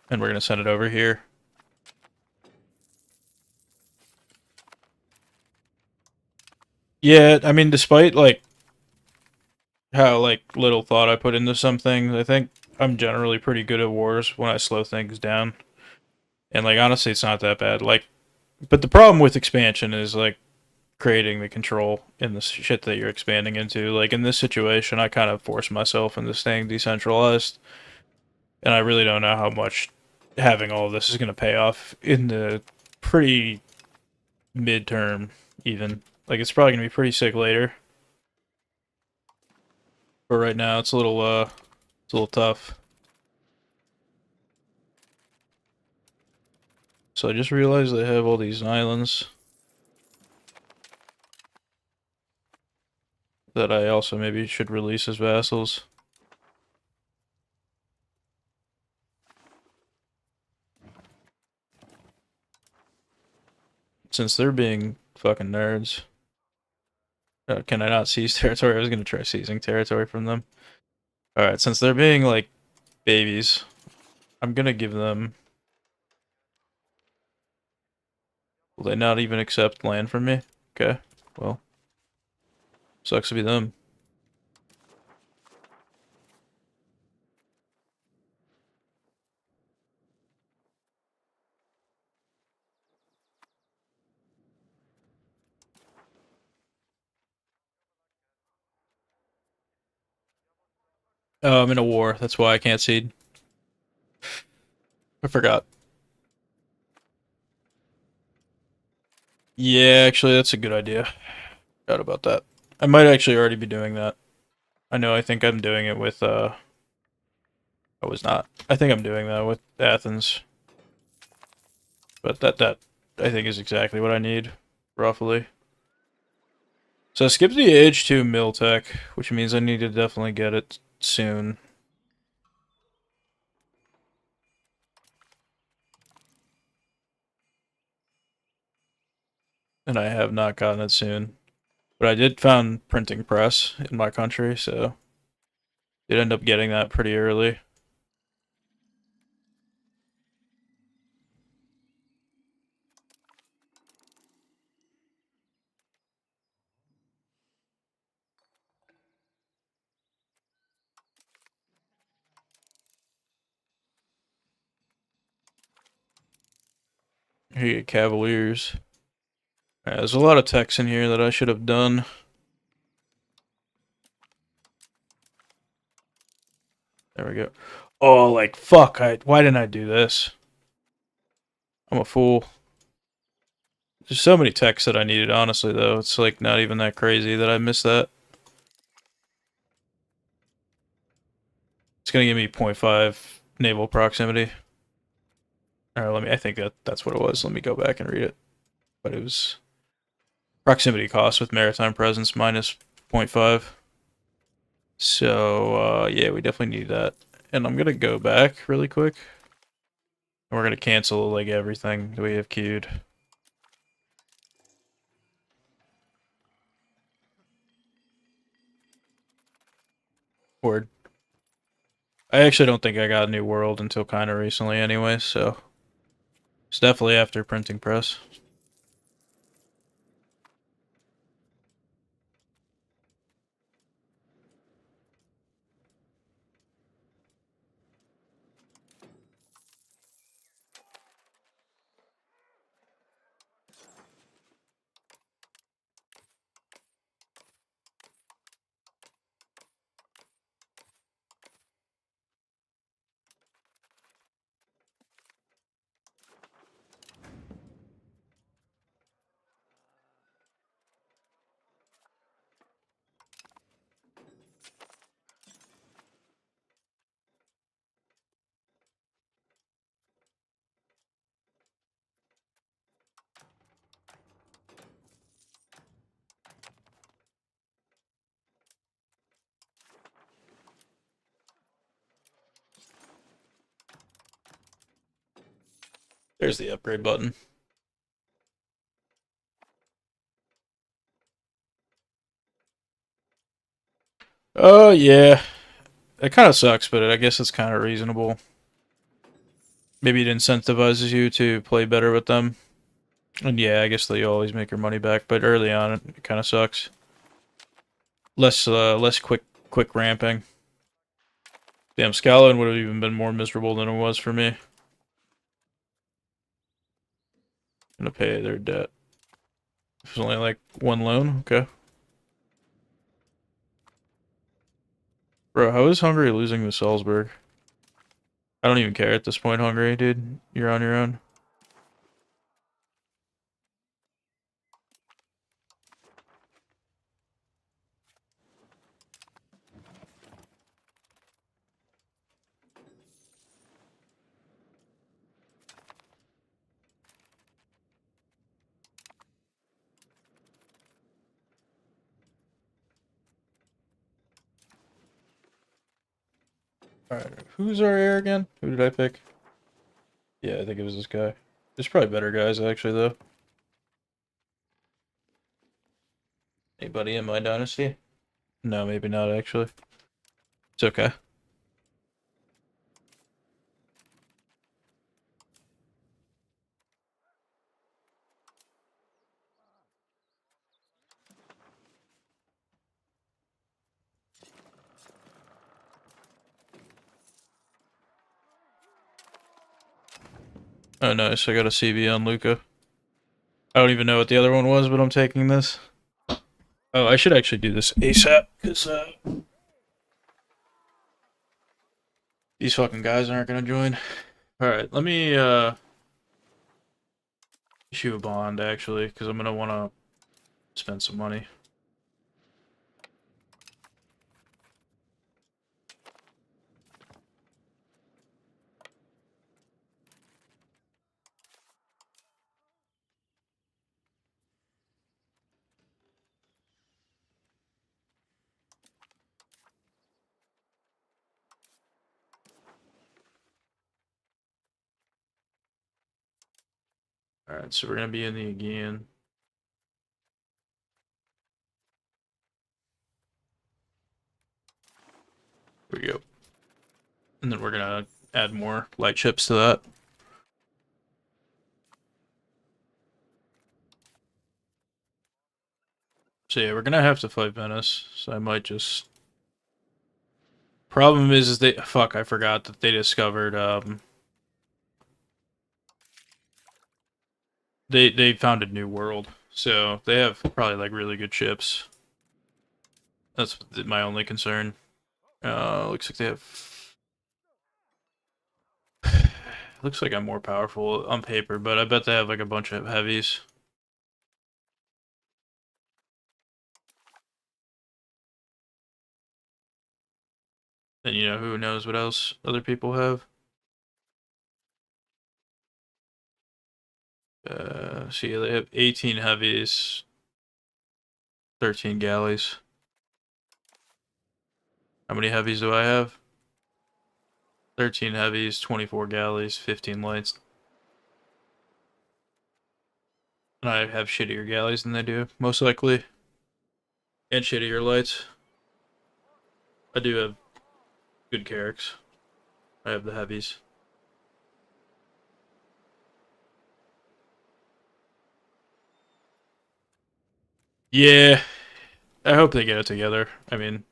S1: And we're gonna send it over here. Yeah, I mean, despite like how like little thought I put into some things, I think I'm generally pretty good at wars when I slow things down. And like honestly, it's not that bad. Like, but the problem with expansion is like creating the control in the shit that you're expanding into. Like in this situation, I kind of forced myself into staying decentralized, and I really don't know how much having all of this is going to pay off in the pretty midterm, even. Like it's probably going to be pretty sick later, but right now it's a little tough. So I just realized they have all these islands that I also maybe should release as vassals. Since they're being fucking nerds. Can I not seize territory? I was gonna try seizing territory from them. Alright, since they're being, like, babies, I'm gonna give them... Will they not even accept land from me? Okay, well, sucks to be them. Oh, I'm in a war. That's why I can't cede. I forgot. Yeah, actually, that's a good idea. Forgot about that. I might actually already be doing that. I think I'm doing it with, I was not. I think I'm doing that with Athens. But that I think is exactly what I need, roughly. So I skipped the age 2 mill tech, which means I need to definitely get it soon. And I have not gotten it soon. But I did found printing press in my country, so did end up getting that pretty early. Here you get Cavaliers. There's a lot of text in here that I should have done. There we go. Oh, like, fuck, why didn't I do this? I'm a fool. There's so many texts that I needed, honestly, though. It's, like, not even that crazy that I missed that. It's gonna give me 0.5 naval proximity. Alright, I think that's what it was. Let me go back and read it. But it was proximity cost with maritime presence minus 0.5. So, yeah, we definitely need that. And I'm gonna go back really quick. And we're gonna cancel, like, everything that we have queued. Word. I actually don't think I got a new world until kind of recently anyway, so... It's definitely after printing press. There's the upgrade button. Oh, yeah. It kind of sucks, but I guess it's kind of reasonable. Maybe it incentivizes you to play better with them. And yeah, I guess they always make your money back, but early on it kind of sucks. Less quick ramping. Damn, Scotland would have even been more miserable than it was for me. I'm gonna pay their debt. It's only like one loan, okay. Bro, how is Hungary losing to Salzburg? I don't even care at this point, Hungary, dude. You're on your own. Alright, who's our heir again? Who did I pick? Yeah, I think it was this guy. There's probably better guys, actually, though. Anybody in my dynasty? No, maybe not, actually. It's okay. Oh, nice. I got a CV on Luca. I don't even know what the other one was, but I'm taking this. Oh, I should actually do this ASAP, because, these fucking guys aren't gonna join. Alright, let me, issue a bond, actually, because I'm gonna wanna spend some money. Alright, so we're gonna be in the Aegean. Here we go. And then we're gonna add more light ships to that. So yeah, we're gonna have to fight Venice, so I might just... Problem is they... Fuck, I forgot that they discovered, They found a new world, so they have probably, like, really good ships. That's my only concern. Looks like they have... Looks like I'm more powerful on paper, but I bet they have, like, a bunch of heavies. And, you know, who knows what else other people have. See, they have 18 heavies, 13 galleys. How many heavies do I have? 13 heavies, 24 galleys, 15 lights. And I have shittier galleys than they do, most likely. And shittier lights. I do have good carracks. I have the heavies. Yeah, I hope they get it together. I mean,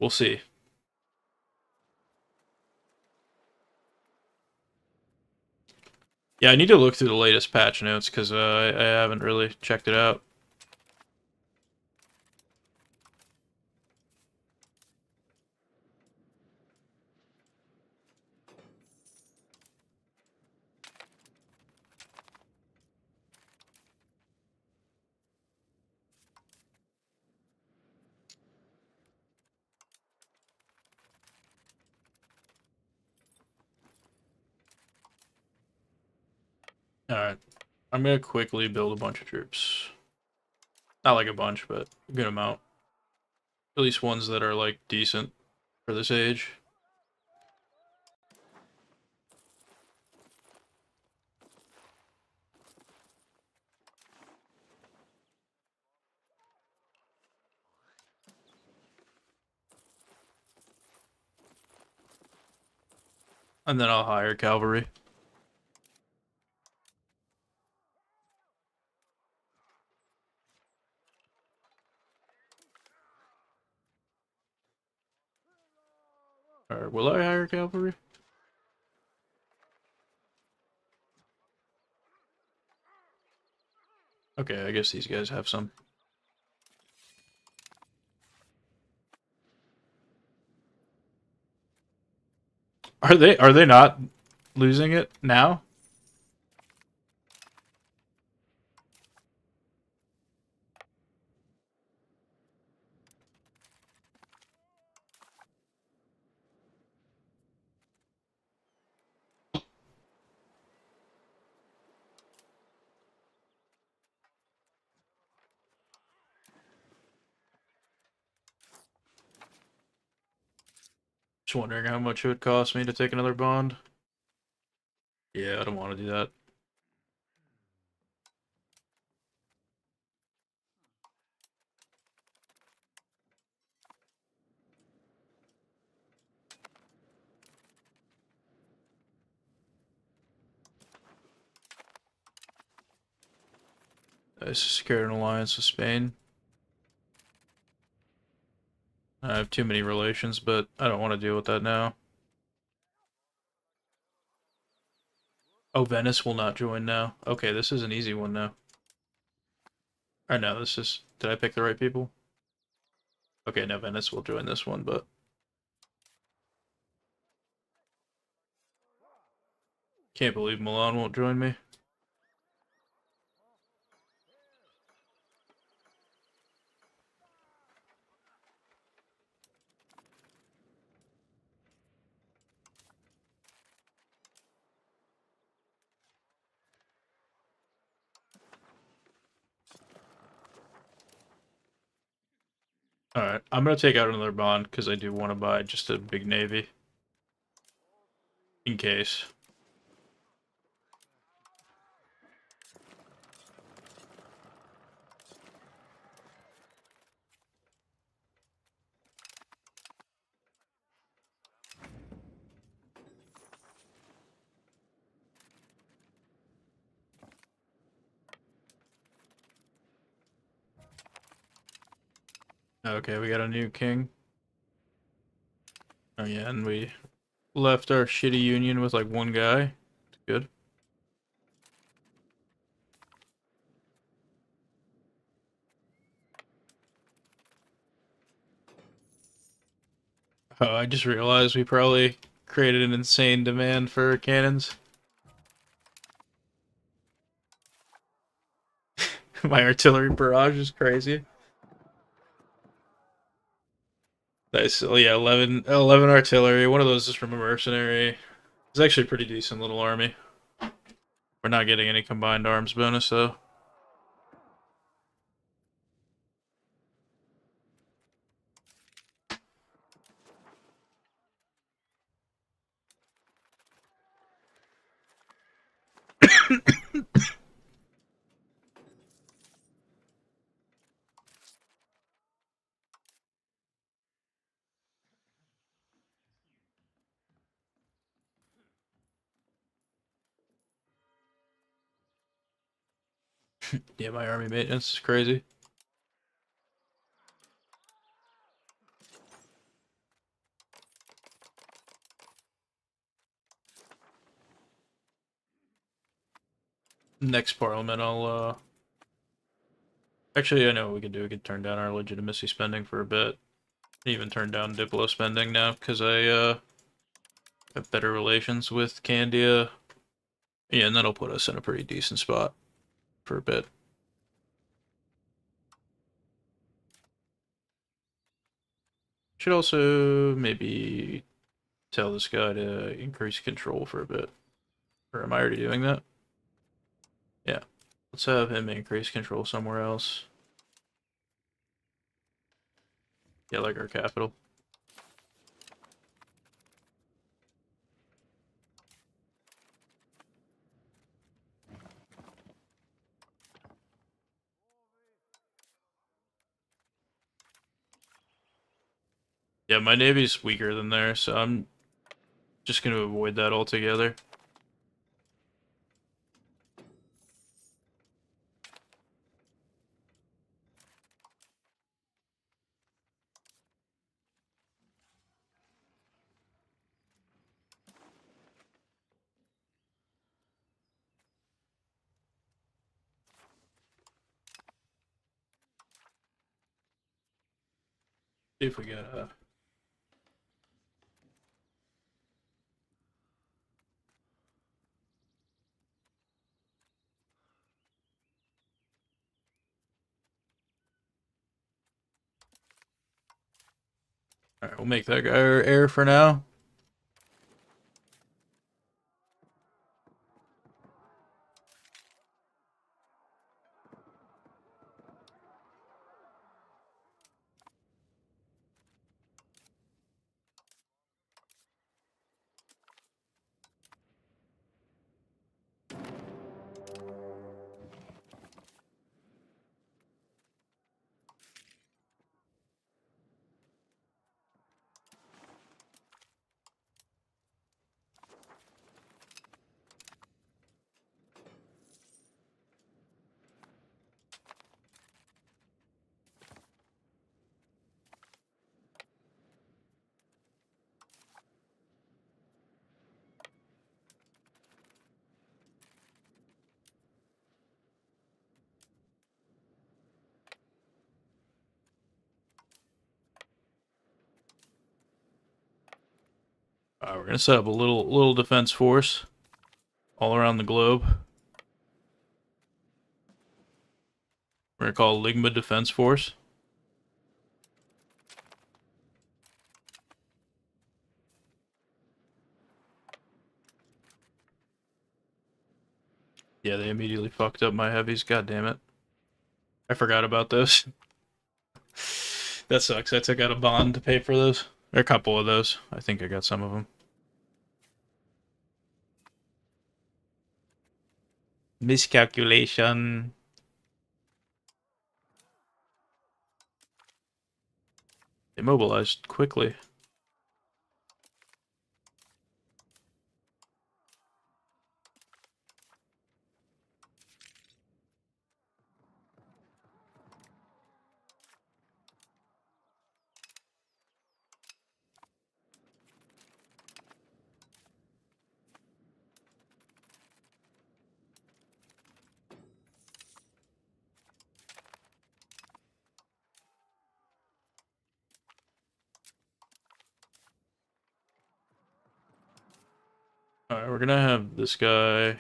S1: we'll see. Yeah, I need to look through the latest patch notes because I haven't really checked it out. Alright, I'm gonna quickly build a bunch of troops. Not like a bunch, but a good amount. At least ones that are, like, decent for this age. And then I'll hire cavalry. Or will I hire cavalry? Okay, I guess these guys have some. Are they not losing it now? Just wondering how much it would cost me to take another bond. Yeah, I don't want to do that. I secured an alliance with Spain. I have too many relations, but I don't want to deal with that now. Oh, Venice will not join now. Okay, this is an easy one now. Or no, this is... Did I pick the right people? Okay, no, Venice will join this one, but... Can't believe Milan won't join me. Alright, I'm gonna take out another bond, because I do want to buy just a big navy. In case. Okay, we got a new king. Oh yeah, and we left our shitty union with like one guy. Good. Oh, I just realized we probably created an insane demand for cannons. My artillery barrage is crazy. Nice. Oh, yeah, 11 artillery. One of those is from a mercenary. It's actually a pretty decent little army. We're not getting any combined arms bonus, though. Yeah, my army maintenance is crazy. Next parliament, I'll, Actually, I know what we could do. We could turn down our legitimacy spending for a bit. Even turn down Diplo spending now, because I, have better relations with Candia. Yeah, and that'll put us in a pretty decent spot for a bit. Should also maybe tell this guy to increase control for a bit. Or am I already doing that? Yeah. Let's have him increase control somewhere else. Yeah, like our capital. Yeah, my navy's weaker than theirs, so I'm Just gonna avoid that altogether. See if we get a... Alright, we'll make that guy our heir for now. We're gonna set up a little defense force all around the globe. We're gonna call it Ligma Defense Force. Yeah, they immediately fucked up my heavies. God damn it! I forgot about those. That sucks. I took out a bond to pay for those. A couple of those. I think I got some of them. Miscalculation. They mobilized quickly. Alright, we're gonna have this guy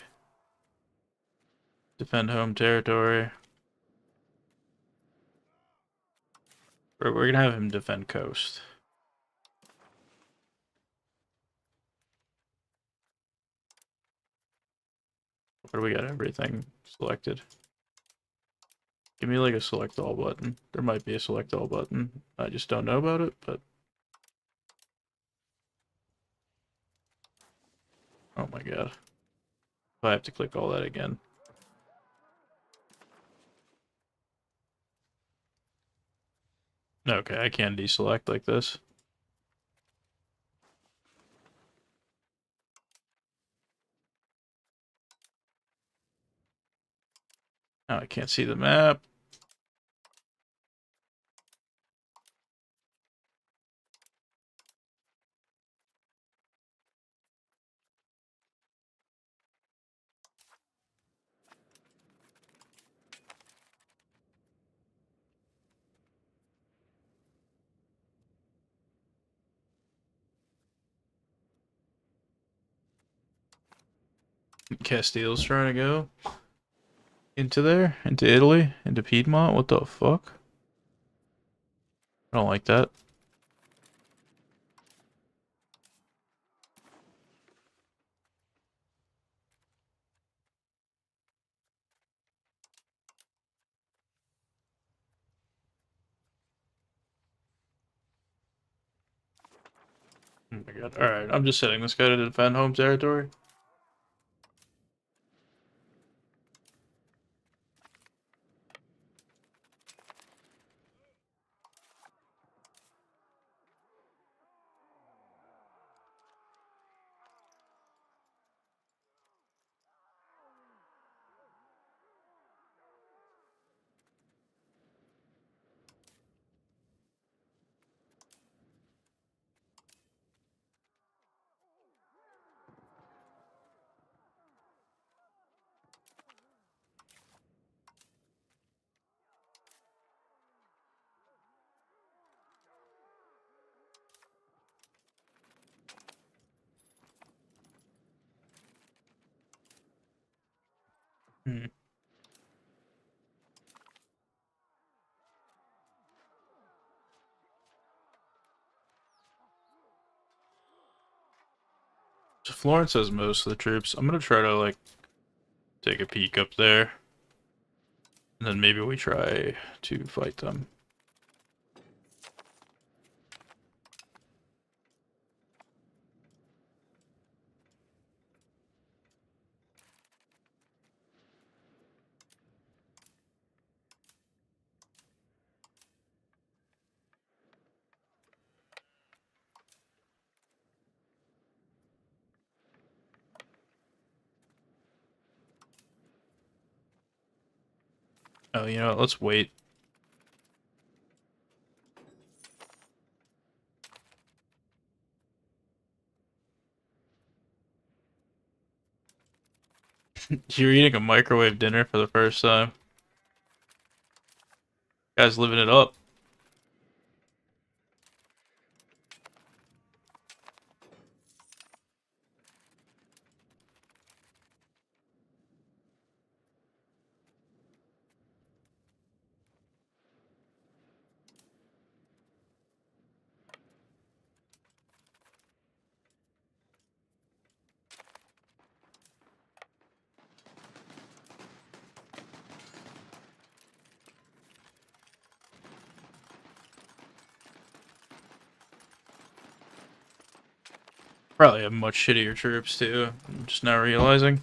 S1: defend home territory. We're gonna have him defend coast. Where do we got everything selected? Give me like a select all button. There might be a select all button. I just don't know about it, but... Oh my god. I have to click all that again. Okay, I can deselect like this. Now I can't see the map. Castile's trying to go into there, into Italy, into Piedmont. What the fuck? I don't like that. Oh my god. Alright, I'm just setting this guy to defend home territory. Hmm. So Florence has most of the troops. I'm gonna try to like take a peek up there, and then maybe we try to fight them. Oh, you know what? Let's wait. You're eating a microwave dinner for the first time. Guys living it up. Probably have much shittier troops too. I'm just now realizing.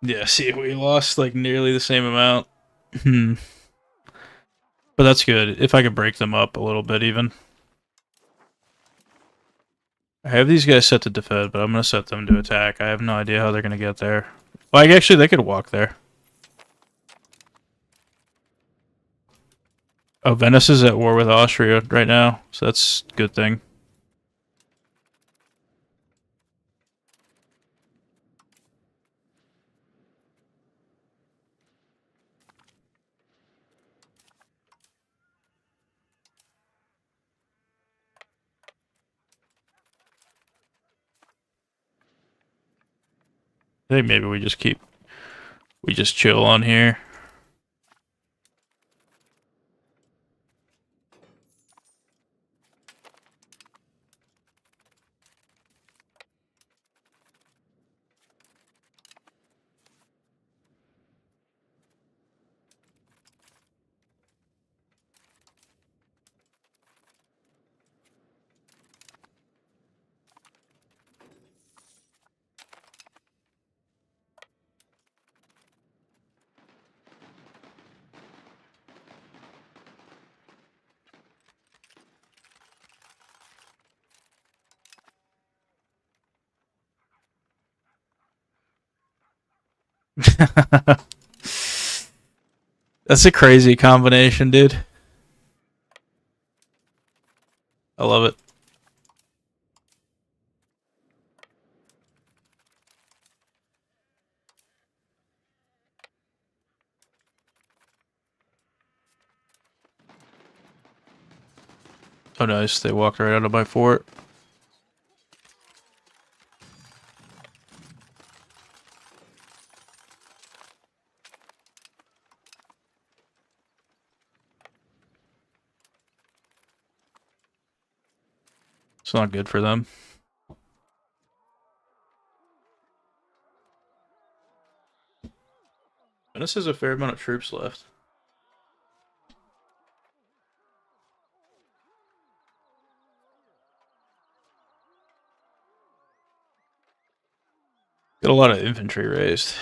S1: Yeah, see, we lost like nearly the same amount. Hmm. But that's good. If I could break them up a little bit, even. I have these guys set to defend, but I'm gonna set them to attack. I have no idea how they're gonna get there. Well, actually, they could walk there. Oh, Venice is at war with Austria right now, so that's a good thing. I think maybe we just chill on here. That's a crazy combination, dude. I love it. Oh, nice. They walked right out of my fort. It's not good for them. Venice has a fair amount of troops left. Got a lot of infantry raised.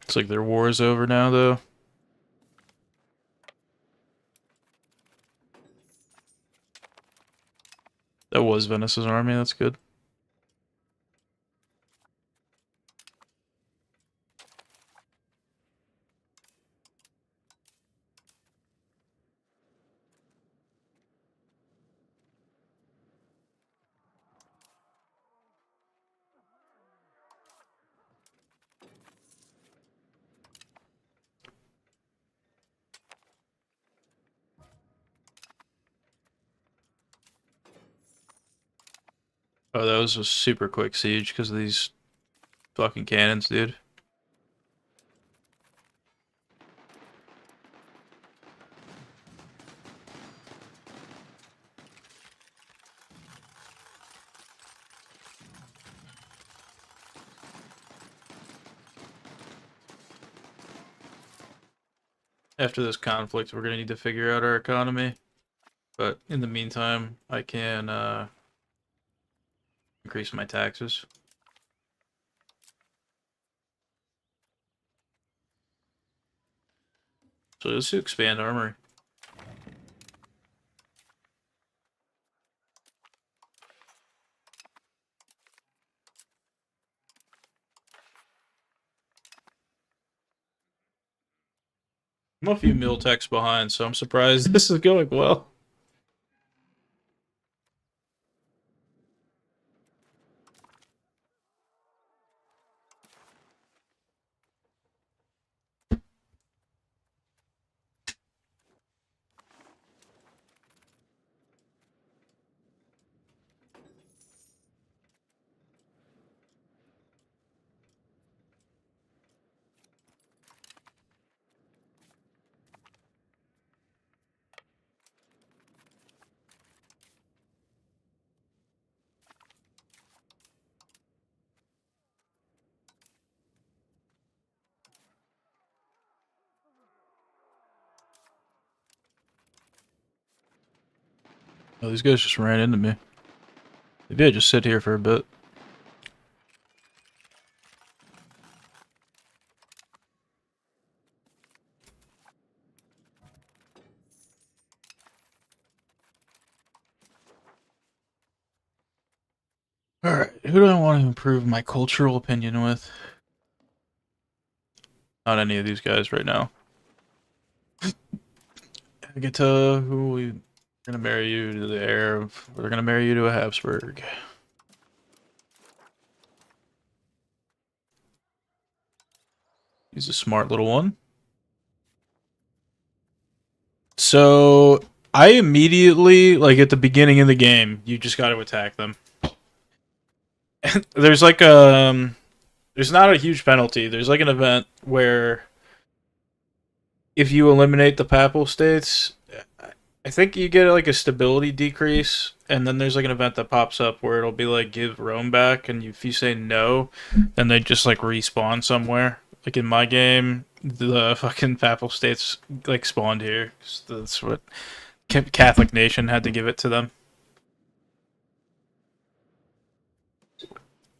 S1: It's like their war is over now, though. That was Venice's army. That's good. Oh, that was a super quick siege because of these fucking cannons, dude. After this conflict, we're gonna need to figure out our economy. But in the meantime, I can increase my taxes. So let's expand armory. I'm a few mil techs behind, so I'm surprised this is going well. Oh, these guys just ran into me. Maybe I just sit here for a bit. Alright, who do I want to improve my cultural opinion with? Not any of these guys right now. I get to who we gonna marry you to the heir of. We're gonna marry you to a Habsburg. He's a smart little one. So I immediately, like at the beginning of the game, you just got to attack them. There's like there's not a huge penalty. There's like an event where if you eliminate the papal states, I think you get like a stability decrease, and then there's like an event that pops up where it'll be like give Rome back, and if you say no, then they just like respawn somewhere. Like in my game, the fucking papal states like spawned here. That's what Catholic nation had to give it to them.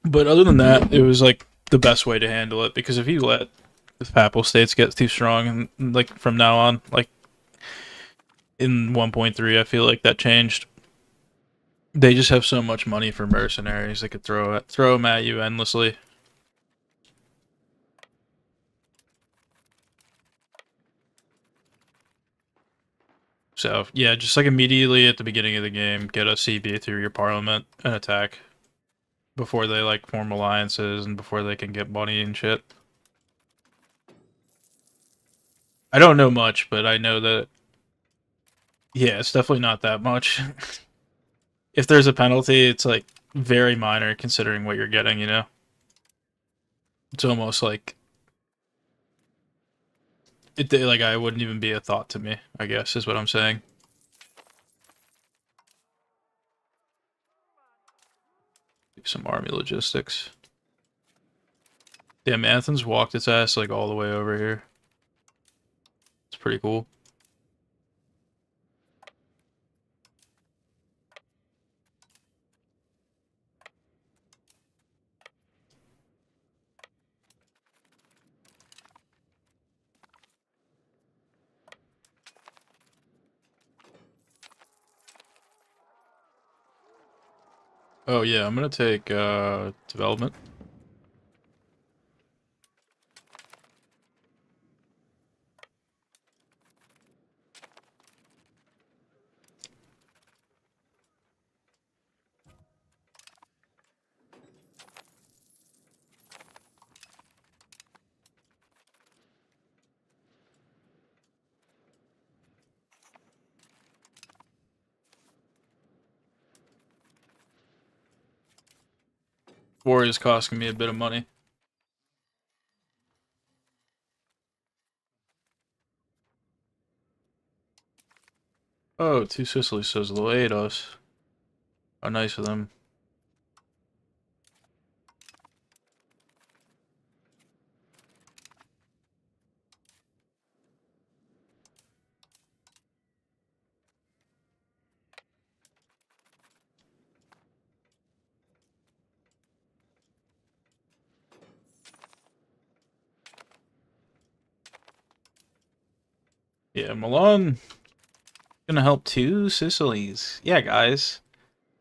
S1: But other than that, it was like the best way to handle it because if you let the papal states get too strong and like from now on, like in 1.3, I feel like that changed. They just have so much money for mercenaries; they could throw them at you endlessly. So yeah, just like immediately at the beginning of the game, get a CB through your parliament and attack before they like form alliances and before they can get money and shit. I don't know much, but I know that yeah, it's definitely not that much. If there's a penalty, it's like very minor considering what you're getting, you know? It's almost like like I wouldn't even be a thought to me, I guess is what I'm saying. Some army logistics. Damn, Athens walked its ass like all the way over here. It's pretty cool. Oh yeah, I'm gonna take development. War is costing me a bit of money. Oh, Two Sicily says they'll aid us. How nice of them. Yeah, Milan gonna help Two Sicilies. Yeah, guys.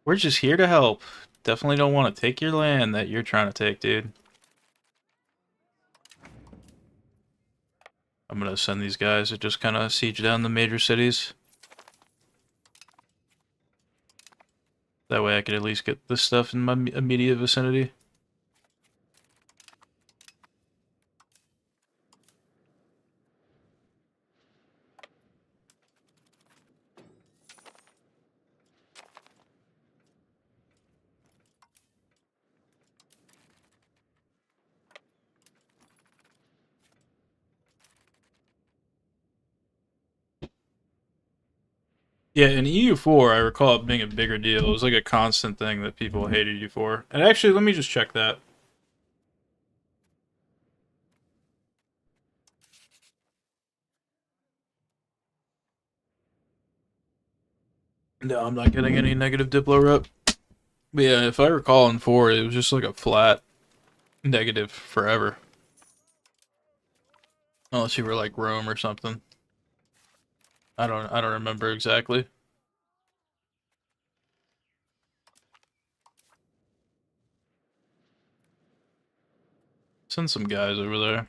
S1: We're just here to help. Definitely don't want to take your land that you're trying to take, dude. I'm gonna send these guys to just kind of siege down the major cities. That way I could at least get this stuff in my immediate vicinity. Yeah, in EU4, I recall it being a bigger deal. It was like a constant thing that people hated you for. And actually, let me just check that. No, I'm not getting any negative Diplo rep. But yeah, if I recall in 4, it was just like a flat negative forever. Unless you were like Rome or something. I don't remember exactly. Send some guys over there.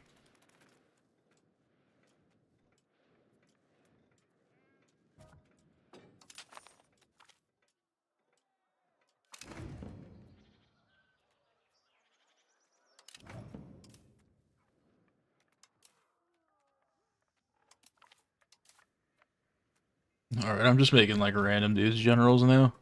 S1: Alright, I'm just making like random dudes generals now.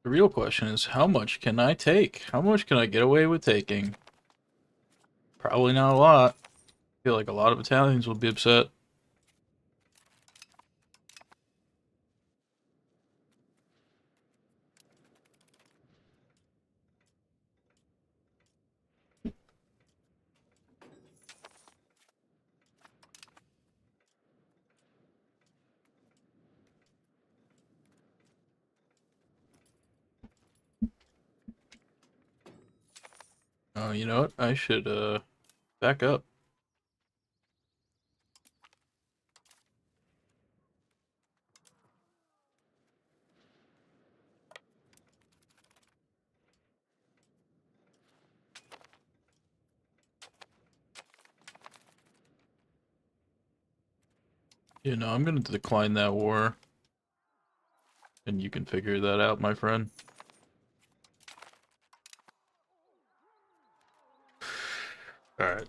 S1: The real question is, how much can I take? How much can I get away with taking? Probably not a lot. I feel like a lot of Italians will be upset. Oh, you know what? I should, back up. You know, I'm gonna decline that war. And you can figure that out, my friend. Alright.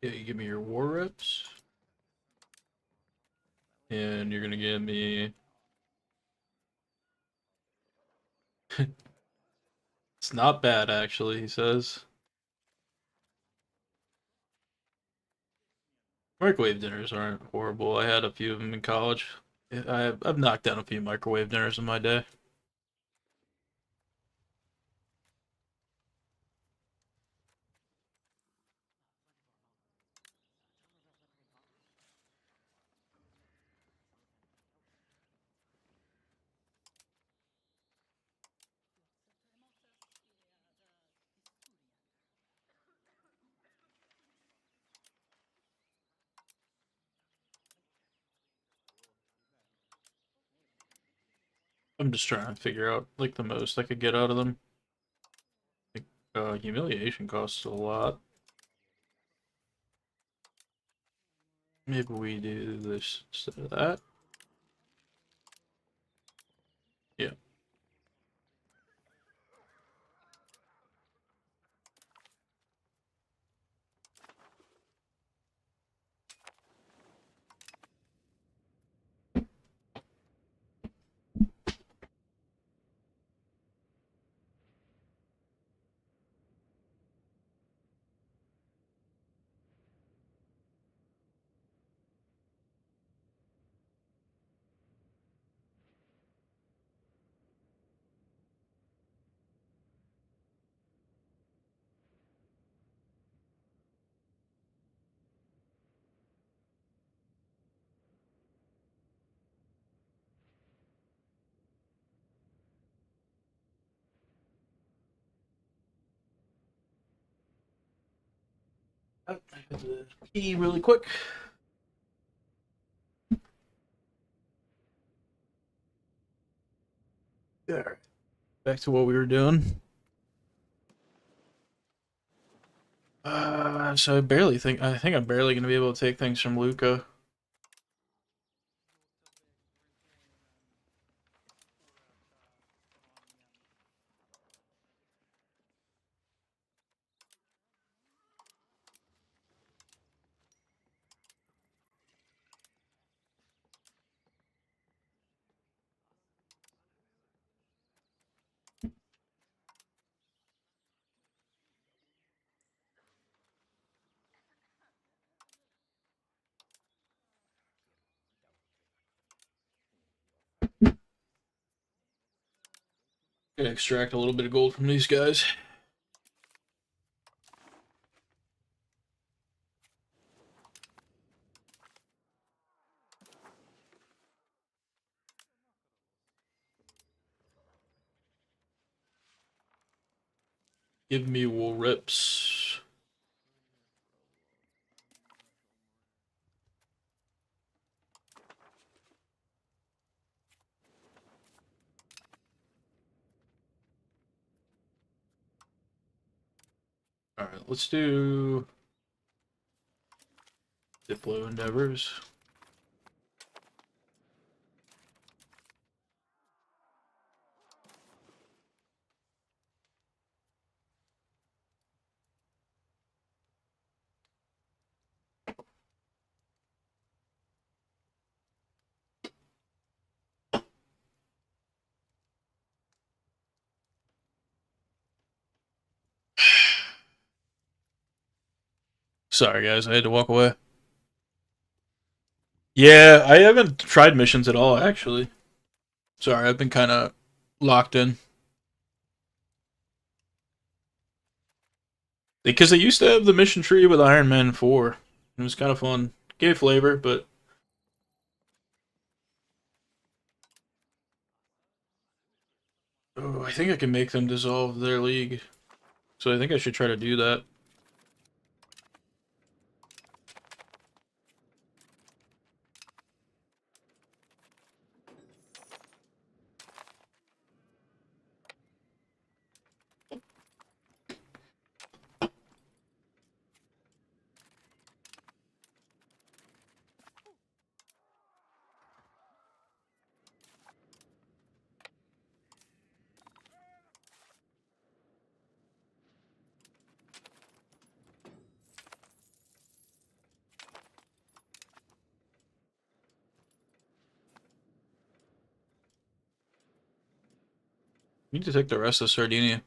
S1: Yeah, you give me your war reps. And you're gonna give me... It's not bad, actually, he says. Microwave dinners aren't horrible. I had a few of them in college. I've knocked down a few microwave dinners in my day. I'm just trying to figure out like the most I could get out of them. Like, humiliation costs a lot. Maybe we do this instead of that. Yeah. I have to pee really quick. Alright. Back to what we were doing. So I think I'm barely gonna be able to take things from Luca. Gonna extract a little bit of gold from these guys. Give me wool rips. Alright, let's do Diplo endeavors. Sorry guys, I had to walk away. Yeah, I haven't tried missions at all actually. Sorry, I've been kind of locked in. Because they used to have the mission tree with Iron Man 4. It was kind of fun. Gave flavor, but oh, I think I can make them dissolve their league. So I think I should try to do that. Need to take the rest of Sardinia.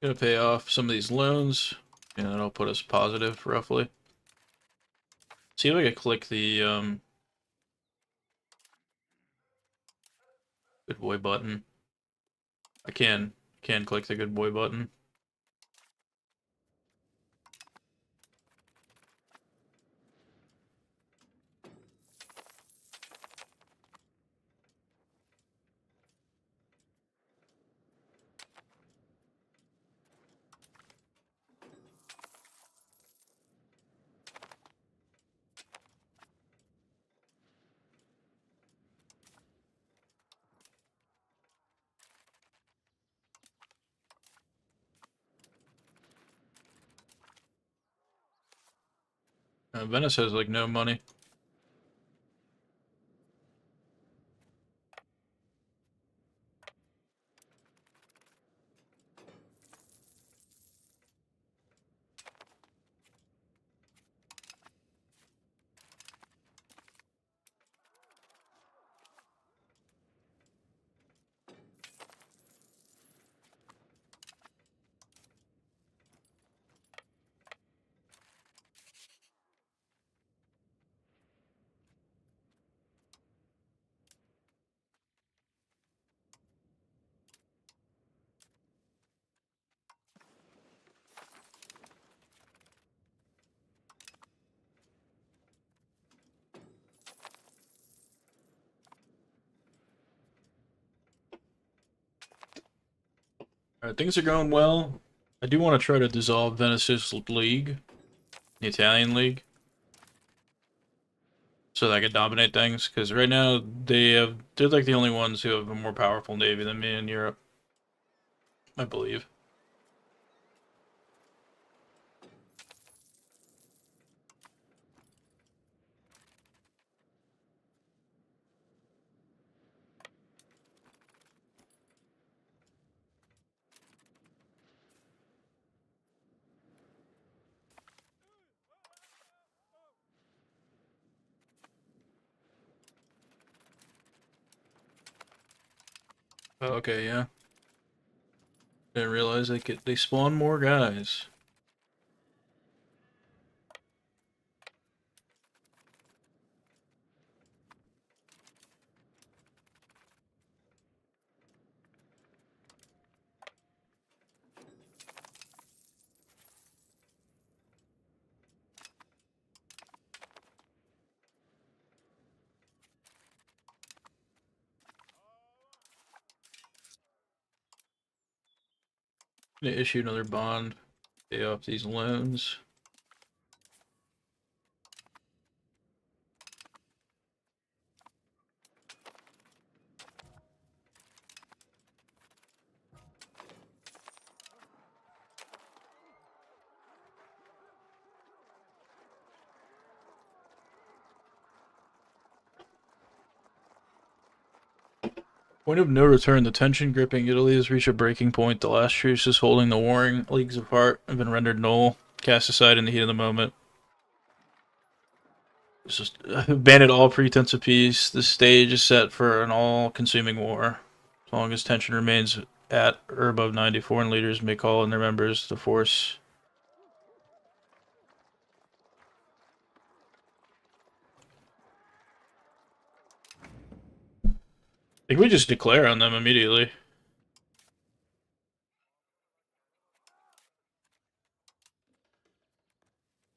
S1: Gonna pay off some of these loans, and that'll put us positive, roughly. See if I can click the, good boy button. I can click the good boy button. Venice has like no money. Alright, things are going well. I do want to try to dissolve Venice's league, the Italian league, so that I can dominate things. Because right now they're like the only ones who have a more powerful navy than me in Europe, I believe. Oh, okay, yeah. Didn't realize they spawn more guys. Gonna issue another bond, pay off these loans. Point of no return. The tension gripping Italy has reached a breaking point. The last truces holding the warring leagues apart have been rendered null, cast aside in the heat of the moment. Just abandon all pretense of peace. The stage is set for an all-consuming war. As long as tension remains at or above 90, foreign leaders may call in their members to force. I think we just declare on them immediately.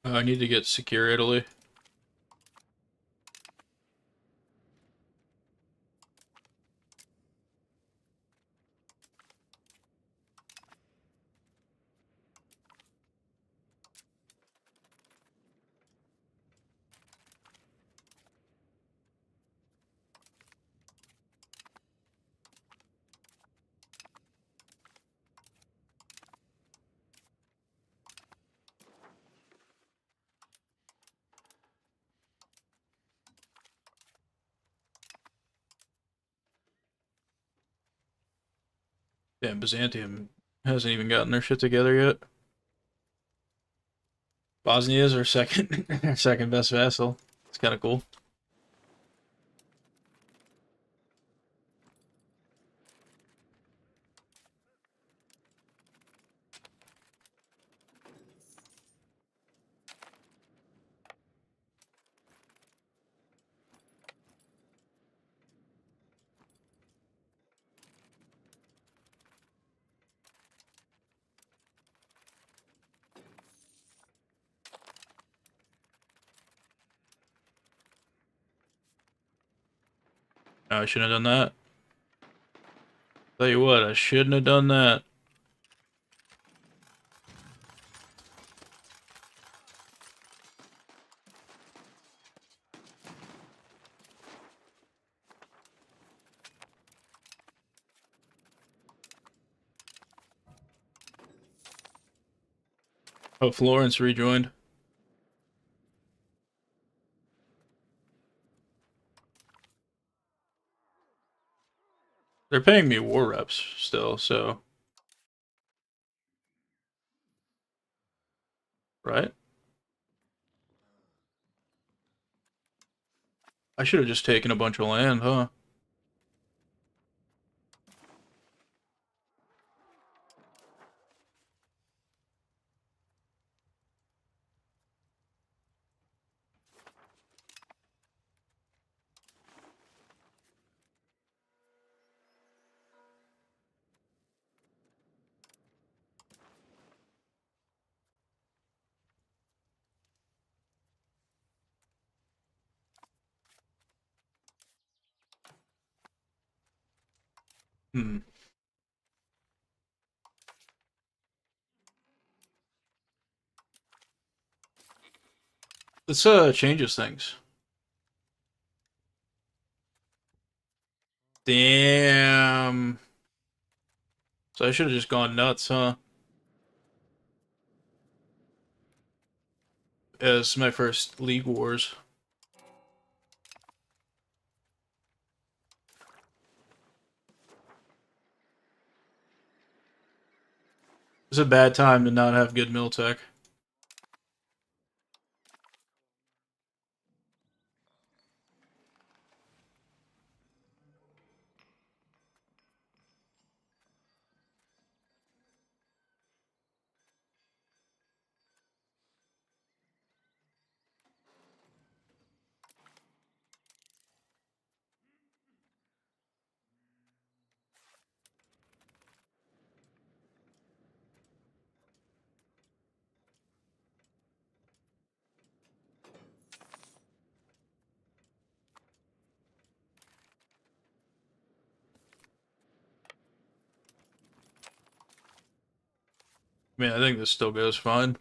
S1: I need to get secure Italy. Damn, Byzantium hasn't even gotten their shit together yet. Bosnia is our second, our second best vassal. It's kind of cool. No, I shouldn't have done that. Tell you what, I shouldn't have done that. Oh, Florence rejoined. They're paying me war reps still, so right? I should have just taken a bunch of land, huh? Hmm. This changes things. Damn. So I should have just gone nuts, huh? As my first League Wars. It's a bad time to not have good mill tech. I mean, I think this still goes fine.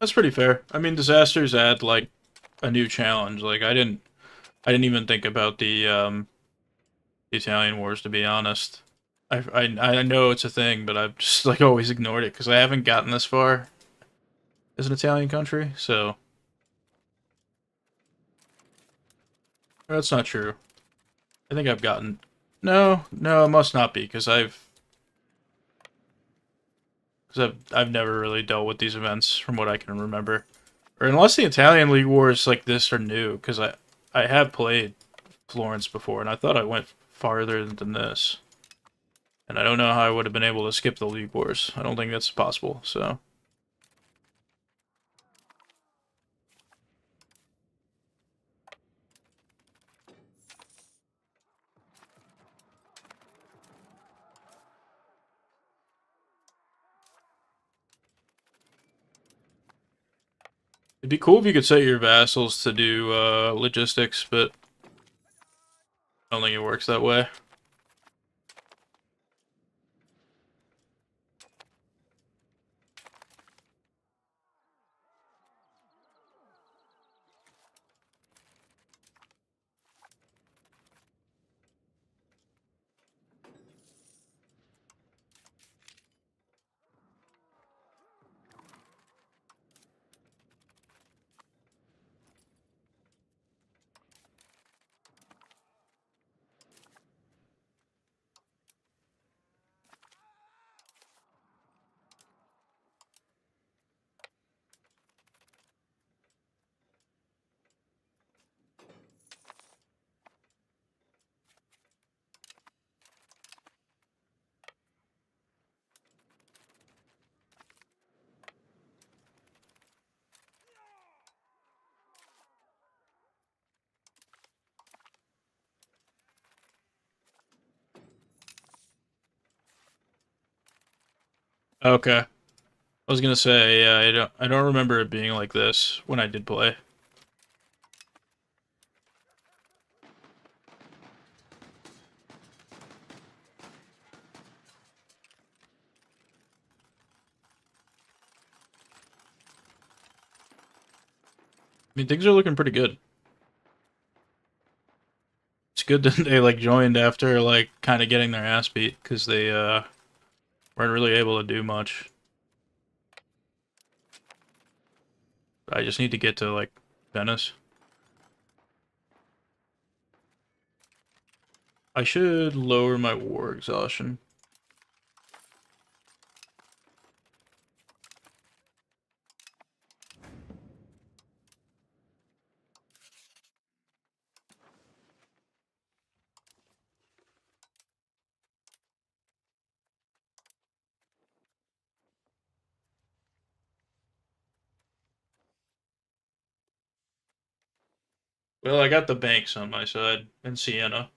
S1: That's pretty fair. I mean, disasters add like a new challenge. Like I didn't even think about the Italian Wars, to be honest. I know it's a thing, but I've just like always ignored it because I haven't gotten this far as an Italian country. So that's not true. I think I've gotten. No, no, it must not be because I've never really dealt with these events from what I can remember, or unless the Italian League Wars like this are new. Because I have played Florence before, and I thought I went farther than this. And I don't know how I would have been able to skip the League Wars. I don't think that's possible. So it'd be cool if you could set your vassals to do logistics, but I don't think it works that way. Okay. I was gonna say, yeah, I don't remember it being like this when I did play. I mean, things are looking pretty good. It's good that they like joined after like kind of getting their ass beat because they weren't really able to do much. I just need to get to like Venice. I should lower my war exhaustion. Well, I got the banks on my side in Siena.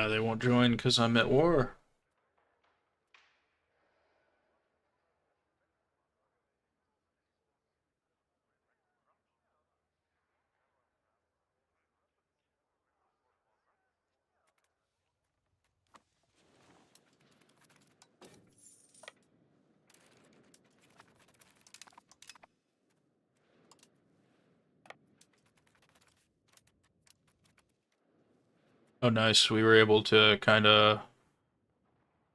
S1: They won't join because I'm at war. Oh, nice. We were able to kind of.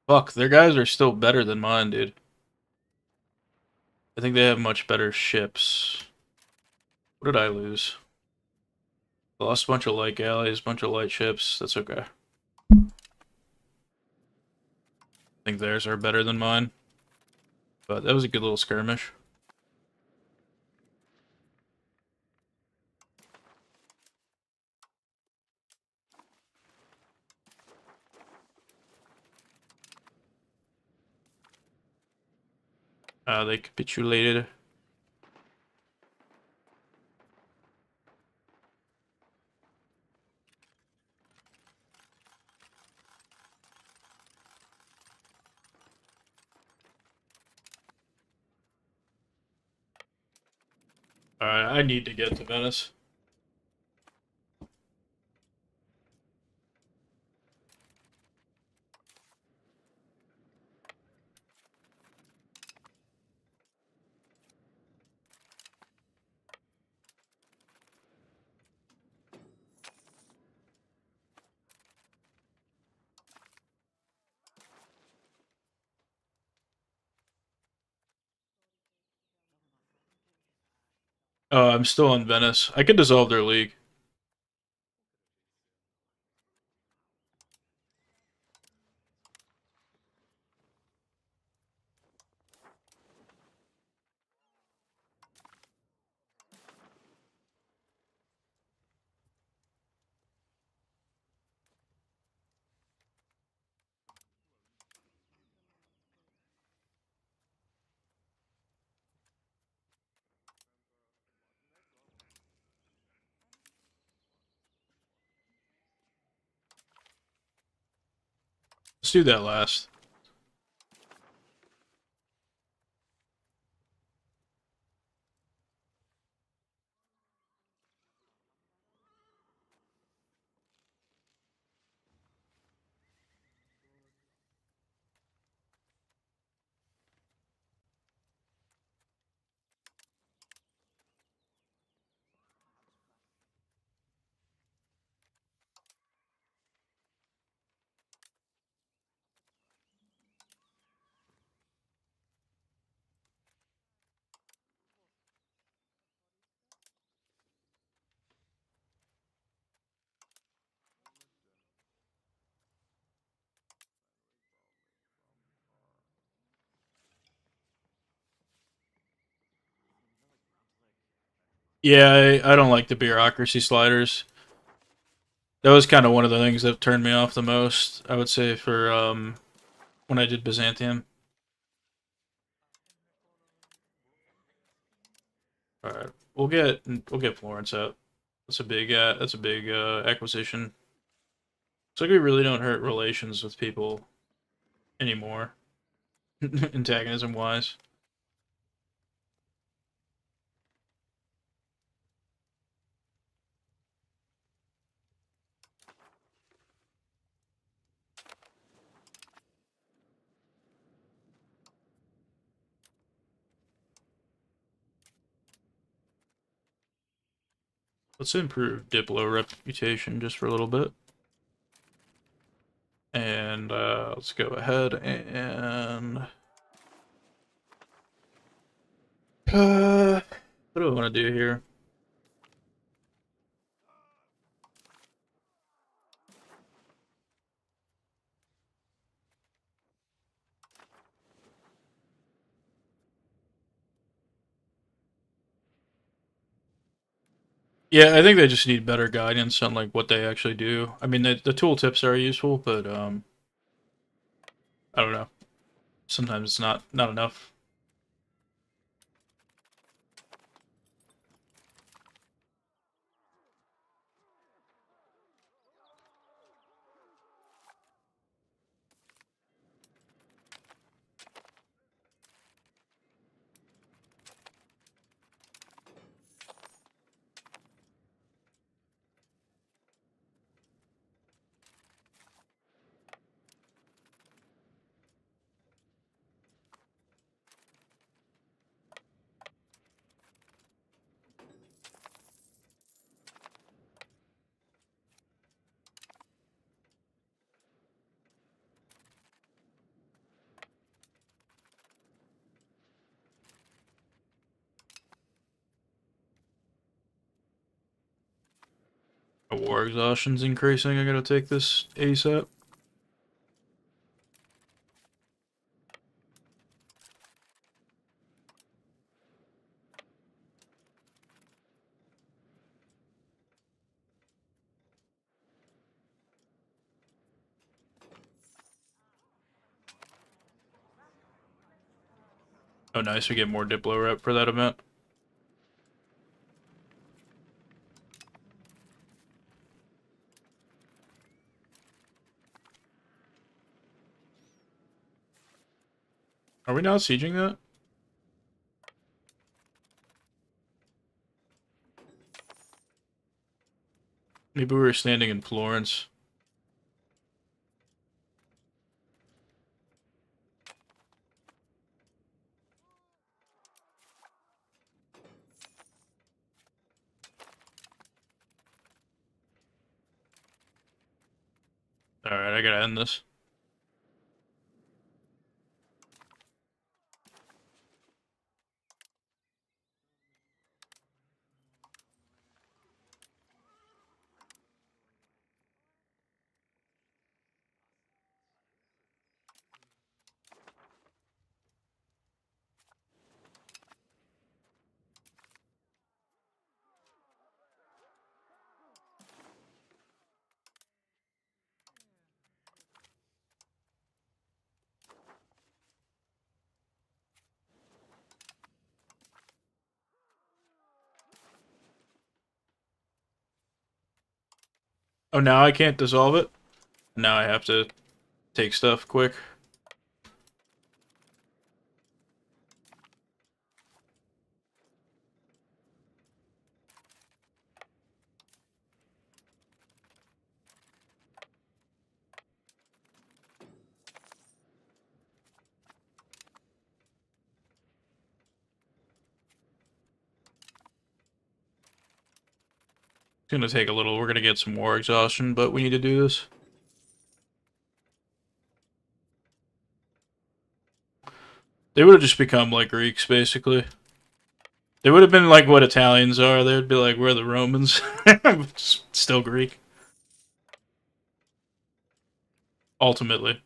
S1: Fuck, their guys are still better than mine, dude. I think they have much better ships. What did I lose? I lost a bunch of light galleys, a bunch of light ships. That's okay. I think theirs are better than mine. But that was a good little skirmish. They capitulated. Alright, I need to get to Venice. I'm still in Venice. I could dissolve their league. Let's do that last. Yeah, I don't like the bureaucracy sliders. That was kind of one of the things that turned me off the most, I would say, for when I did Byzantium. All right, we'll get Florence out. That's a big acquisition. It's like we really don't hurt relations with people anymore, antagonism wise. Let's improve Diplo reputation just for a little bit. And let's go ahead and what do I want to do here? Yeah, I think they just need better guidance on like what they actually do. I mean, the tooltips are useful, but I don't know. Sometimes it's not enough. War exhaustion's increasing. I gotta take this ASAP. Oh, nice. We get more Diplo rep for that event. Are we not sieging that? Maybe we were standing in Florence. Alright, I gotta end this. Oh, now I can't dissolve it? Now I have to take stuff quick. It's gonna take a little. We're gonna get some war exhaustion, but we need to do this. They would have just become like Greeks, basically. They would have been like what Italians are. They'd be like, we're the Romans. Still Greek. Ultimately.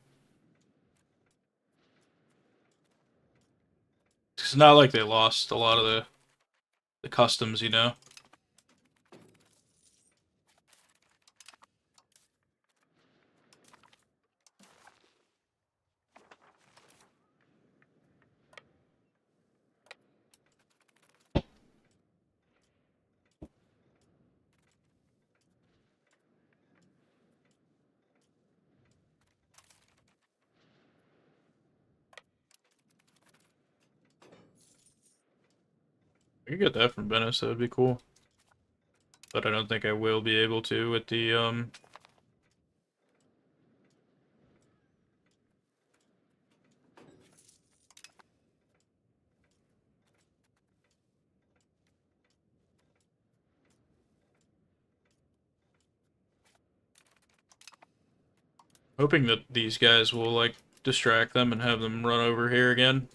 S1: It's not like they lost a lot of the customs, you know. I could get that from Venice, that would be cool. But I don't think I will be able to with the, hoping that these guys will, like, distract them and have them run over here again.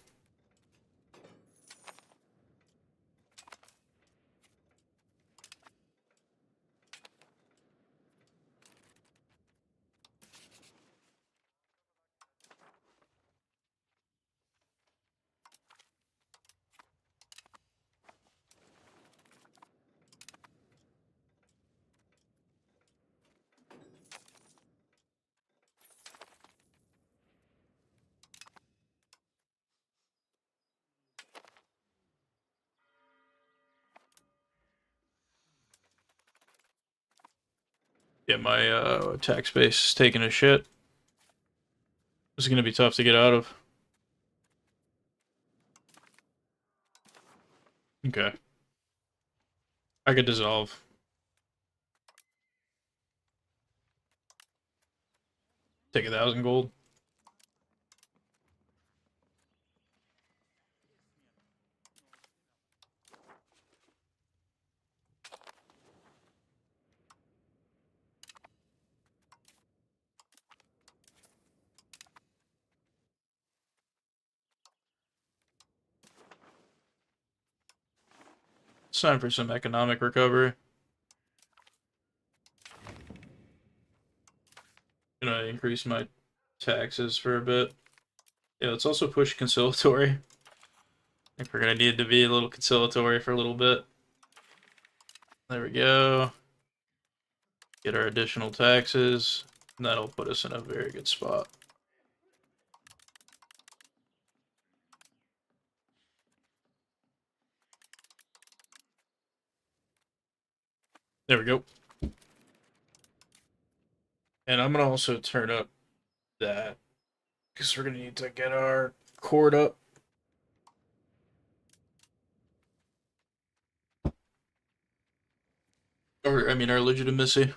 S1: Yeah, my tax base is taking a shit. This is gonna be tough to get out of. Okay. I could dissolve. Take 1,000 gold. It's time for some economic recovery. Gonna increase my taxes for a bit. Yeah, let's also push conciliatory. I think we're gonna need to be a little conciliatory for a little bit. There we go. Get our additional taxes. And that'll put us in a very good spot. There we go. And I'm gonna also turn up that because we're gonna need to get our cord up. Or I mean our legitimacy.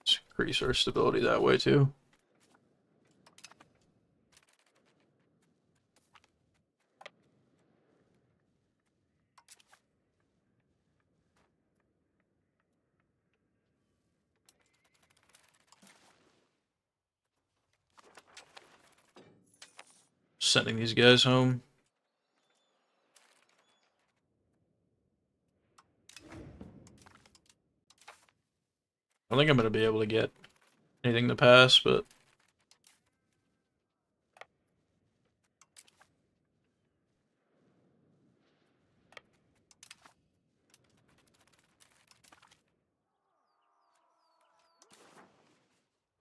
S1: Let's increase our stability that way too. Sending these guys home. I don't think I'm gonna be able to get anything to pass, but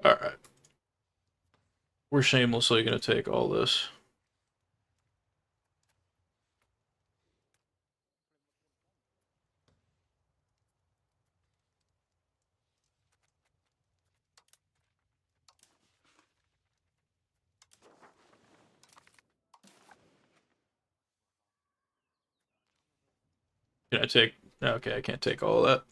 S1: alright. We're shamelessly gonna take all this. Can I take... Okay, I can't take all of that.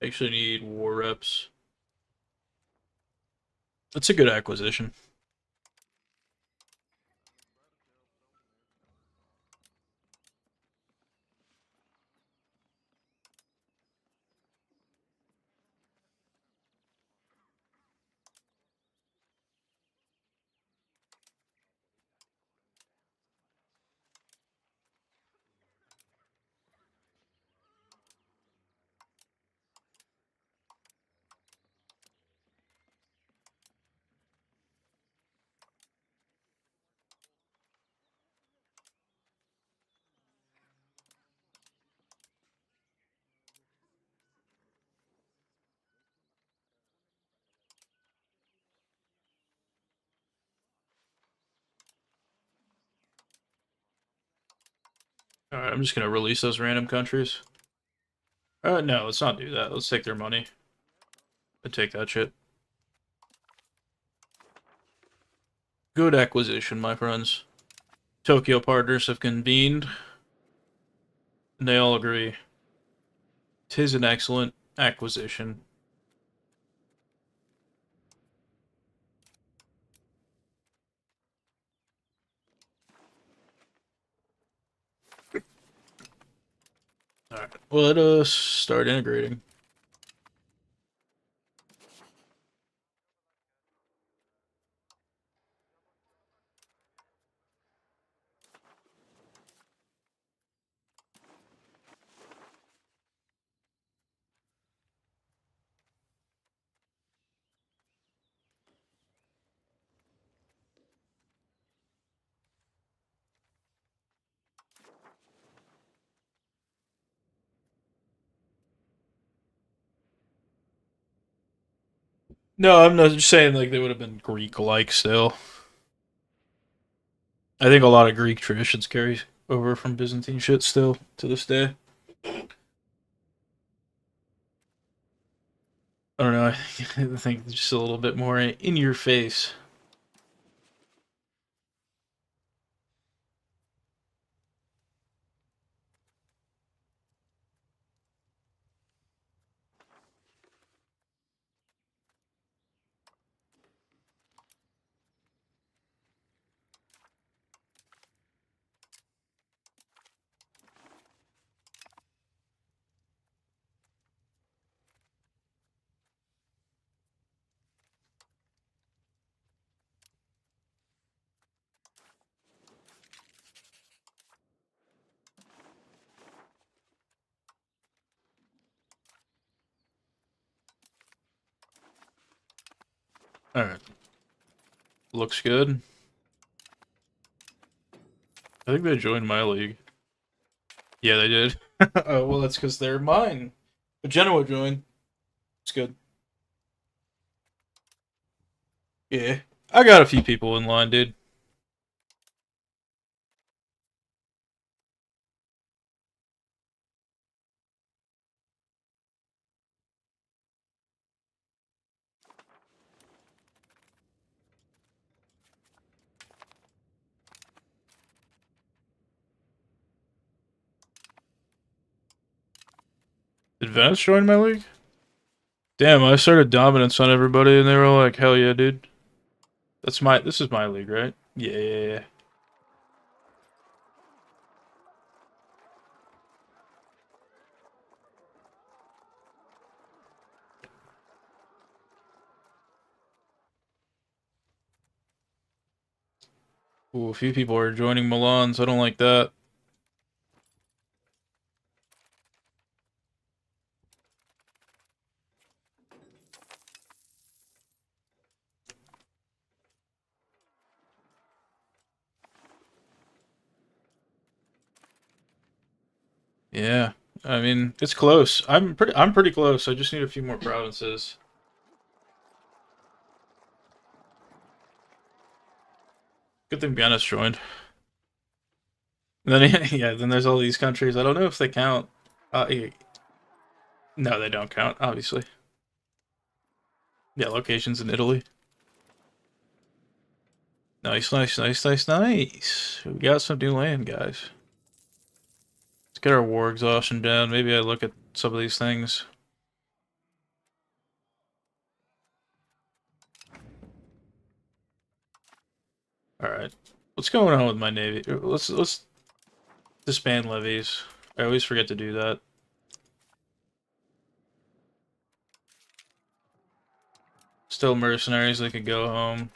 S1: Actually need war reps. That's a good acquisition. Alright, I'm just gonna release those random countries. No, let's not do that. Let's take their money. I take that shit. Good acquisition, my friends. Tokyo partners have convened, and they all agree. 'Tis an excellent acquisition. Alright, let us start integrating. No, I'm not just saying like they would have been Greek-like still. I think a lot of Greek traditions carry over from Byzantine shit still to this day. I don't know. I think just a little bit more in your face. All right, looks good. I think they joined my league. Yeah, they did. Oh well, that's because they're mine. But Genoa joined. It's good. Yeah, I got a few people in line, dude. Did Venice join my league? Damn, I started dominance on everybody, and they were like, "Hell yeah, dude." That's my. This is my league, right? Yeah, yeah, yeah. Ooh, a few people are joining Milan's. I don't like that. Yeah, I mean it's close. I'm pretty close. I just need a few more provinces. Good thing Vienna's joined. And then yeah, then there's all these countries. I don't know if they count. Yeah, no, they don't count. Obviously. Yeah, locations in Italy. Nice, nice, nice, nice, nice. We got some new land, guys. Let's get our war exhaustion down. Maybe I look at some of these things. All right. What's going on with my navy? Let's disband levies. I always forget to do that. Still mercenaries. They could go home.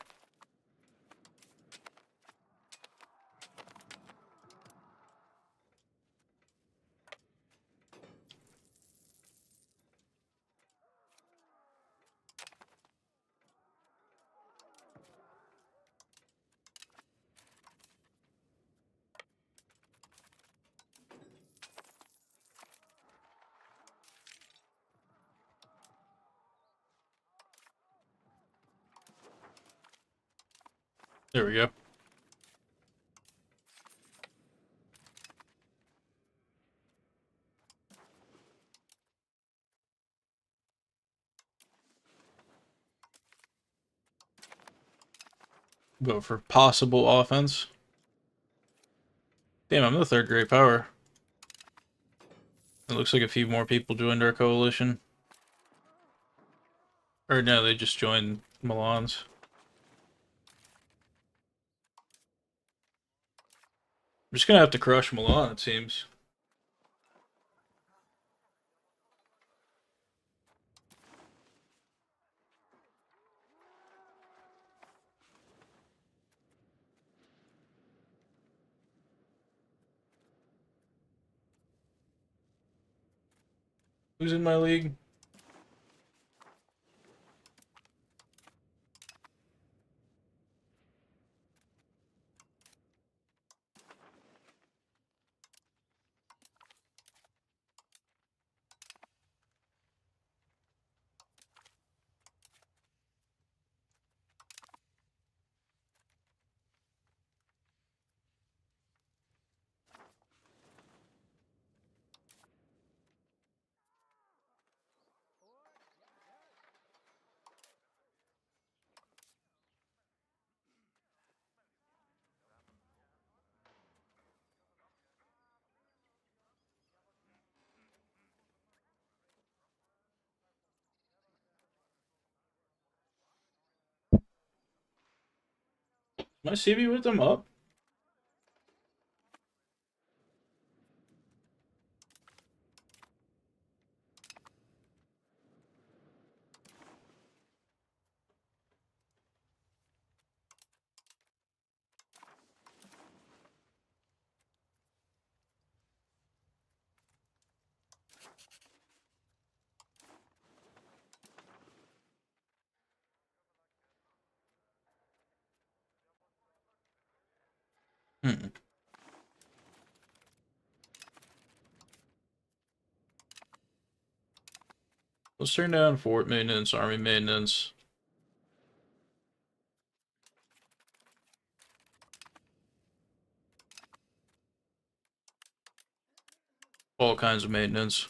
S1: There we go. Vote for possible offense. Damn, I'm the third great power. It looks like a few more people joined our coalition. Or no, they just joined Milan's. I'm just gonna have to crush Milan, it seems. Who's in my league? My CB with them up? Hmm. Let's turn down fort maintenance, army maintenance. All kinds of maintenance.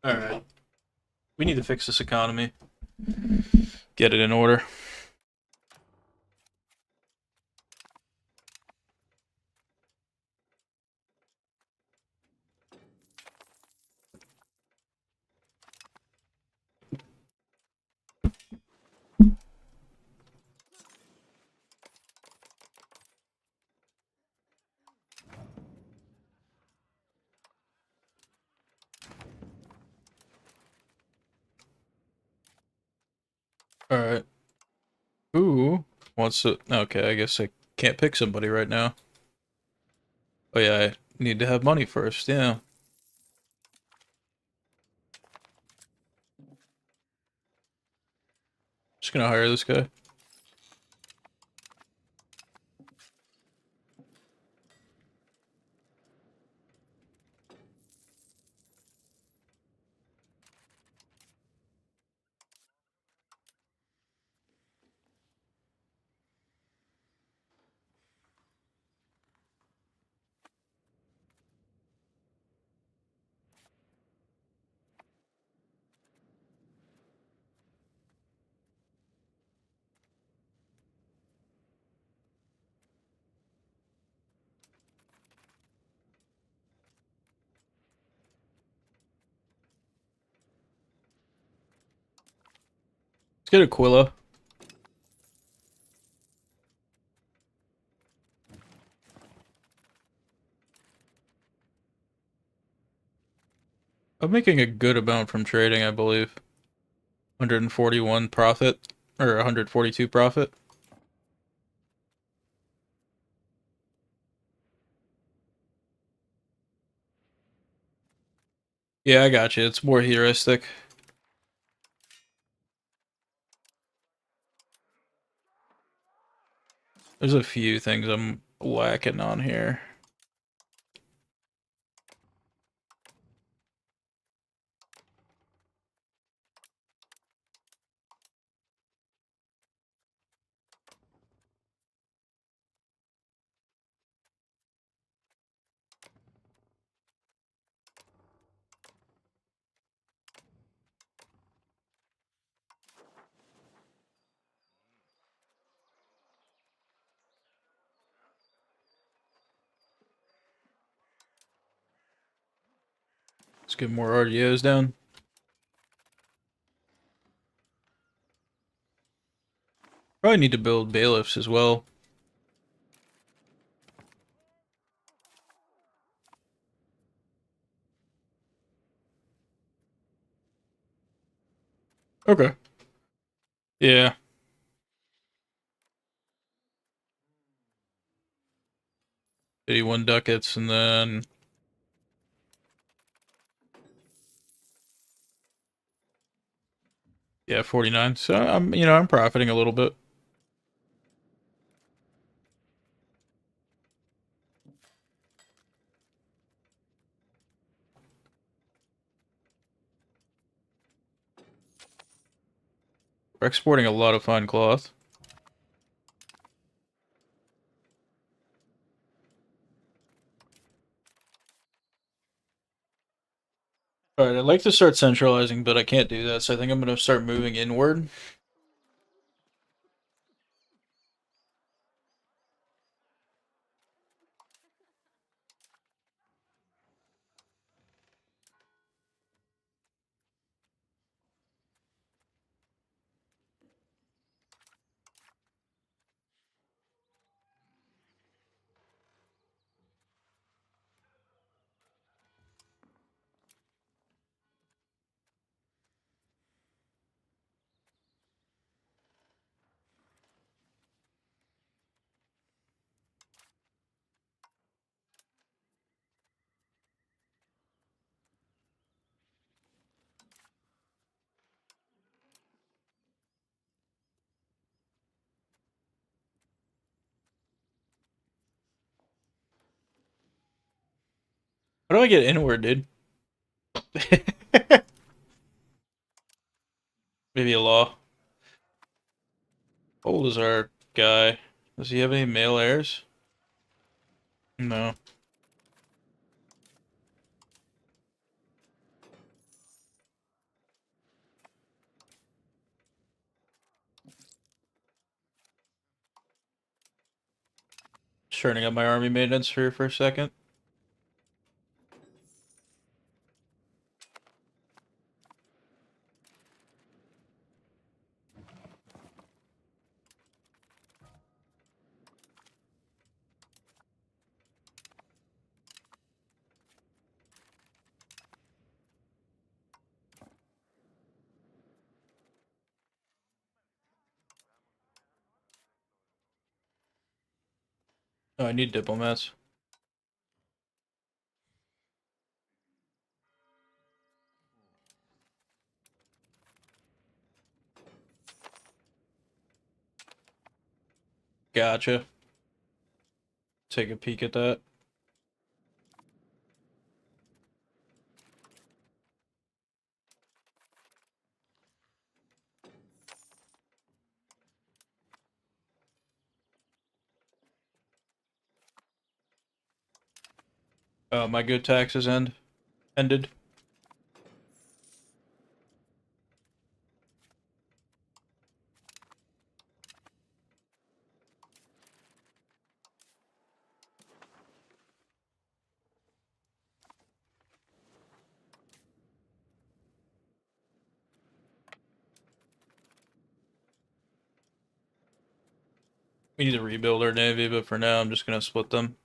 S1: Alright. We need to fix this economy. Get it in order. Alright. Who wants to... Okay, I guess I can't pick somebody right now. Oh yeah, I need to have money first, yeah. Just gonna hire this guy. Let's get Aquila. I'm making a good amount from trading, I believe. 141 profit, or 142 profit. Yeah, I got you. It's more heuristic. There's a few things I'm lacking on here. Let's get more RDOs down. Probably need to build bailiffs as well. Okay. Yeah. 81 ducats and then yeah, 49. So I'm profiting a little bit. We're exporting a lot of fine cloth. Alright, I'd like to start centralizing, but I can't do that, so I think I'm going to start moving inward. How do I get inward, dude? Maybe a law. How old is our guy? Does he have any male heirs? No. Just turning up my army maintenance for a second. Oh, I need diplomats. Gotcha. Take a peek at that. My good taxes ended. We need to rebuild our navy, but for now I'm just gonna split them.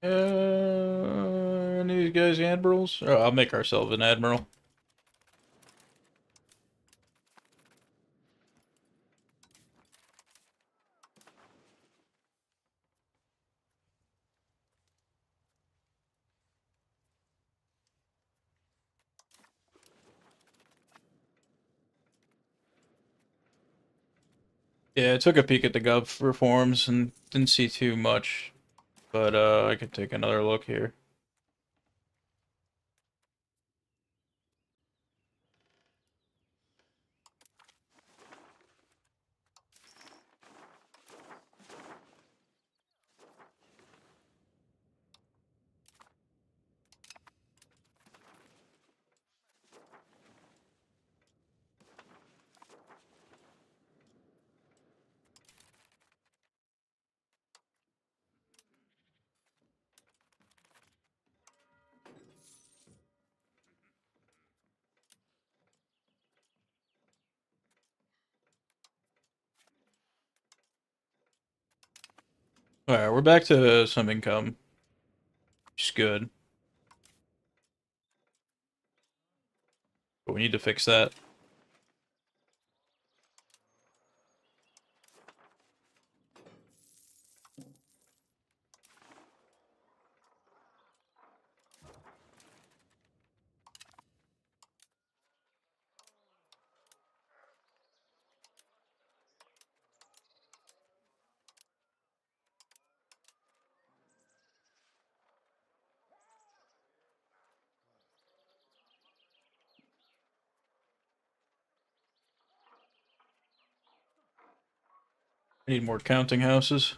S1: Any of these guys admirals? Oh, I'll make ourselves an admiral. Yeah, I took a peek at the Gov reforms and didn't see too much, but I could take another look here. Alright, we're back to some income, which is good, but we need to fix that. I need more counting houses.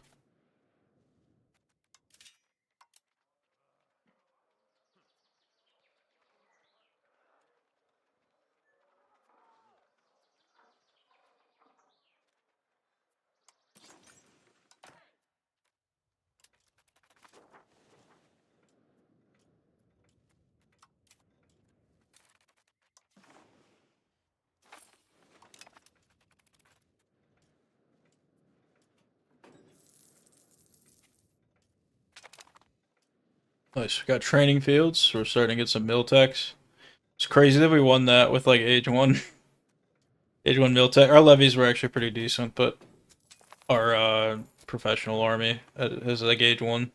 S1: Nice, we got training fields, so we're starting to get some mill techs. It's crazy that we won that with like age 1. Age 1 mill tech. Our levies were actually pretty decent, but our professional army has like age 1.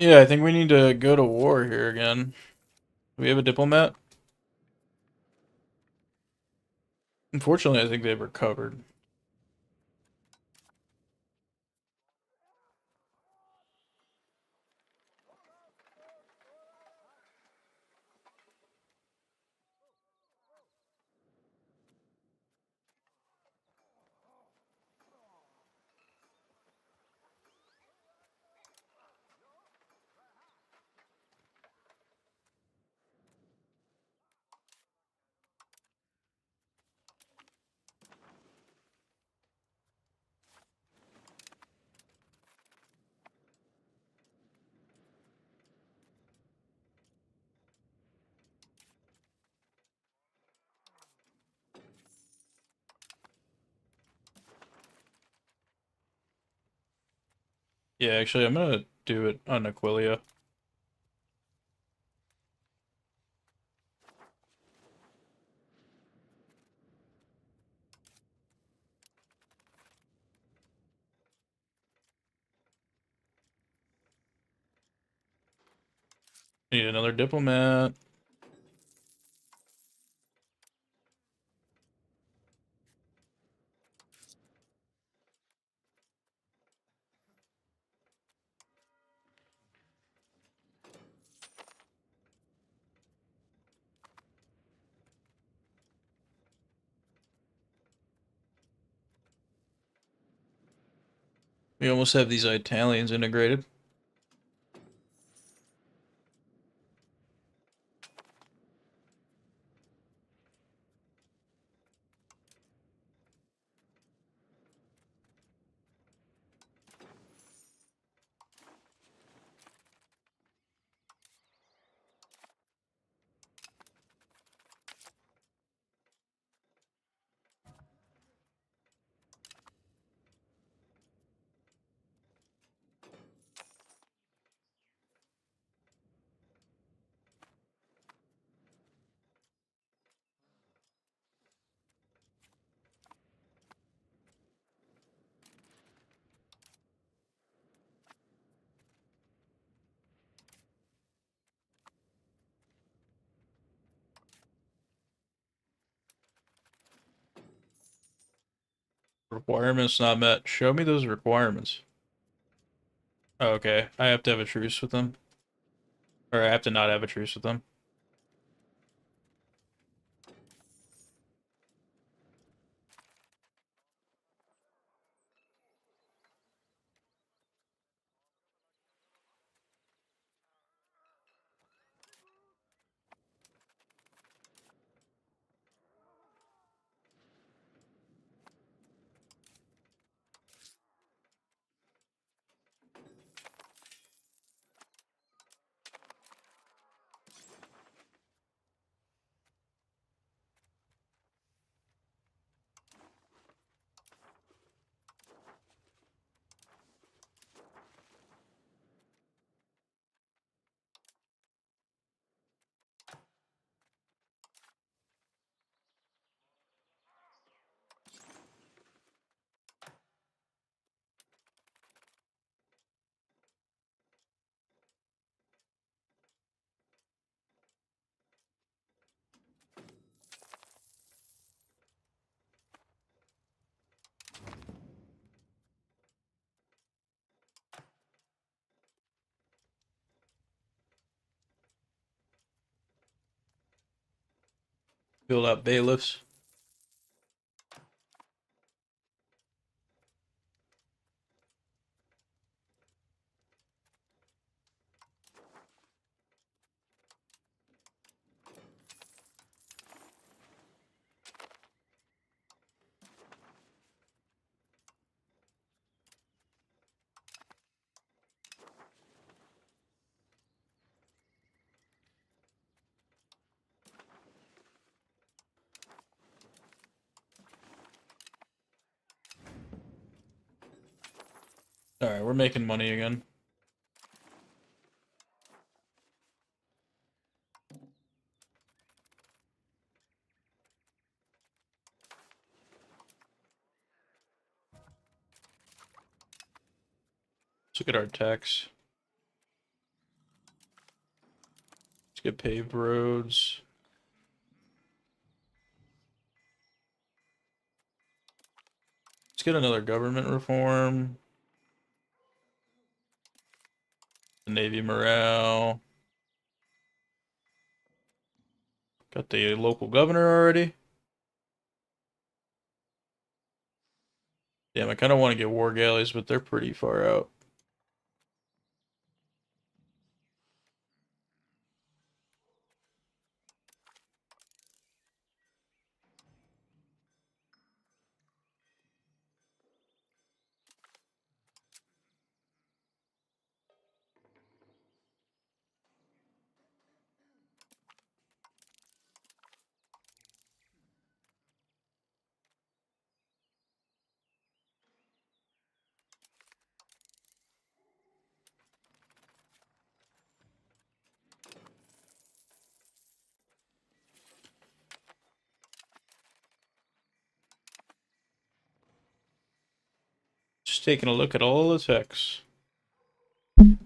S1: Yeah, I think we need to go to war here again. Do we have a diplomat? Unfortunately, I think they've recovered. Yeah, actually, I'm gonna do it on Aquilia. Need another diplomat. We almost have these Italians integrated. Requirements not met. Show me those requirements. Oh, okay, I have to have a truce with them. Or I have to not have a truce with them. Build out bailiffs. Alright, we're making money again. Let's look at our tax. Let's get paved roads. Let's get another government reform. The Navy morale. Got the local governor already. Damn, I kind of want to get war galleys, but they're pretty far out. Just taking a look at all the techs. Alright,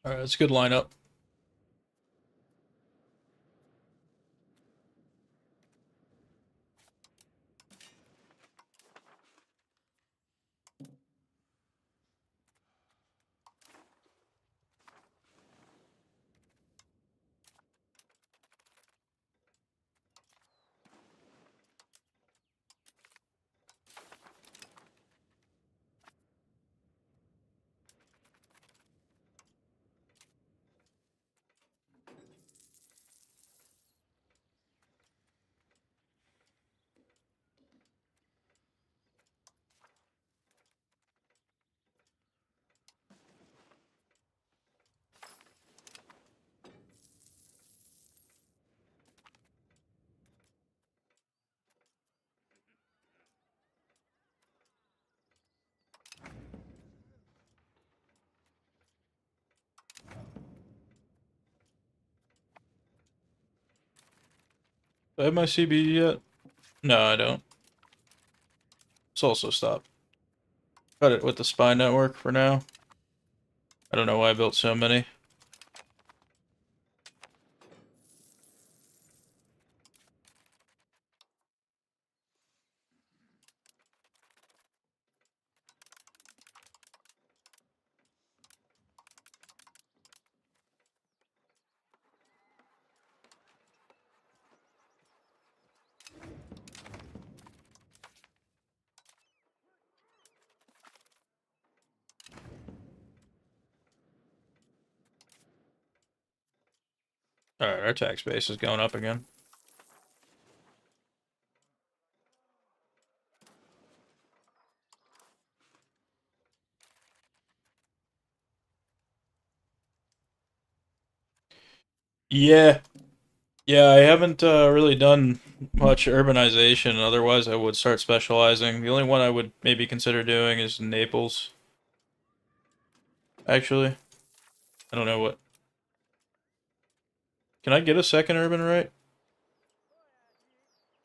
S1: that's a good lineup. Do I have my CB yet? No, I don't. Let's also stop. Cut it with the spy network for now. I don't know why I built so many. Alright, our tax base is going up again. Yeah. Yeah, I haven't really done much urbanization. Otherwise, I would start specializing. The only one I would maybe consider doing is Naples. Actually, I don't know what. Can I get a second urban right?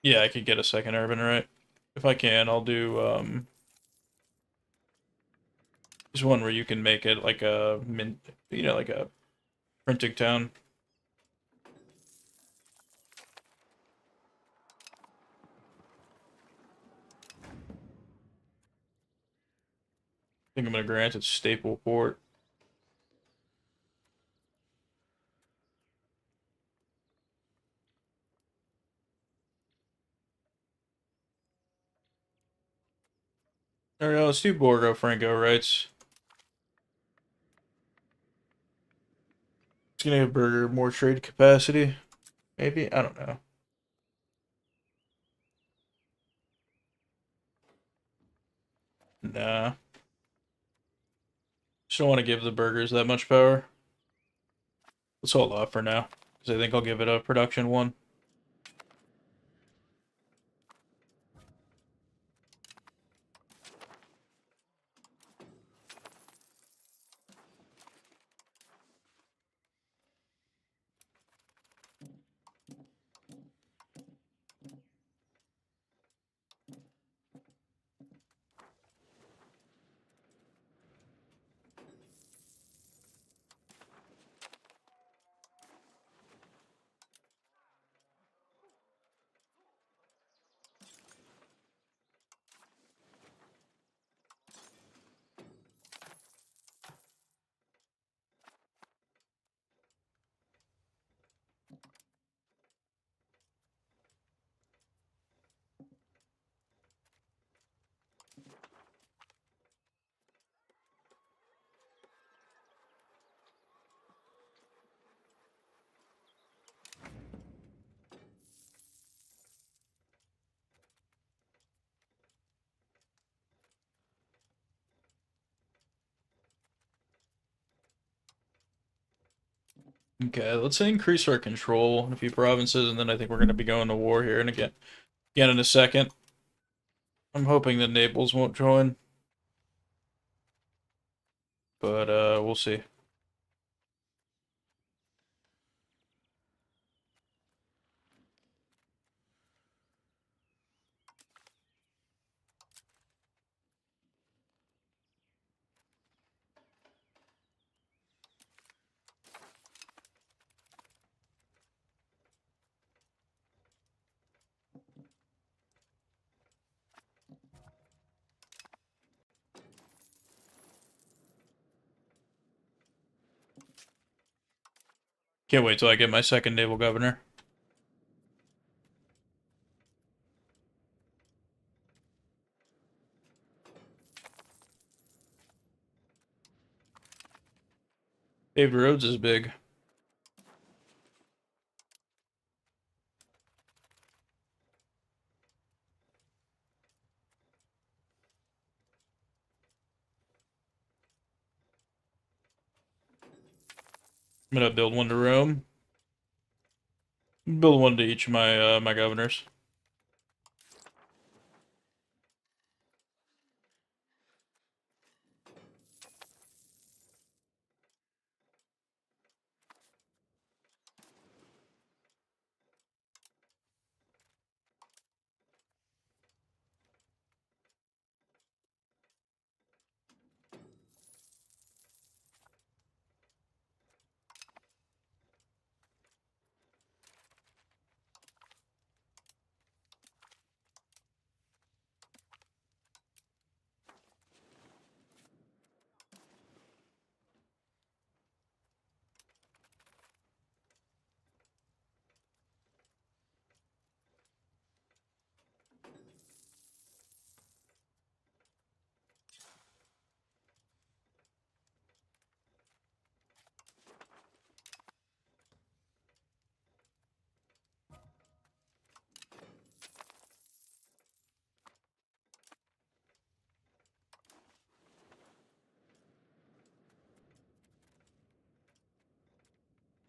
S1: Yeah, I could get a second urban right. If I can, I'll do there's one where you can make it like a like a printing town. I think I'm gonna grant it staple port. Or no, let's do Borgo Franco rights. It's gonna give Burger more trade capacity. Maybe? I don't know. Nah. Just don't want to give the burgers that much power. Let's hold off for now. Because I think I'll give it a production one. Okay, let's increase our control in a few provinces, and then I think we're going to be going to war here and again in a second. I'm hoping that Naples won't join, but we'll see. Can't wait till I get my second naval governor. Paved roads is big. I'm gonna build one to Rome. Build one to each of my governors.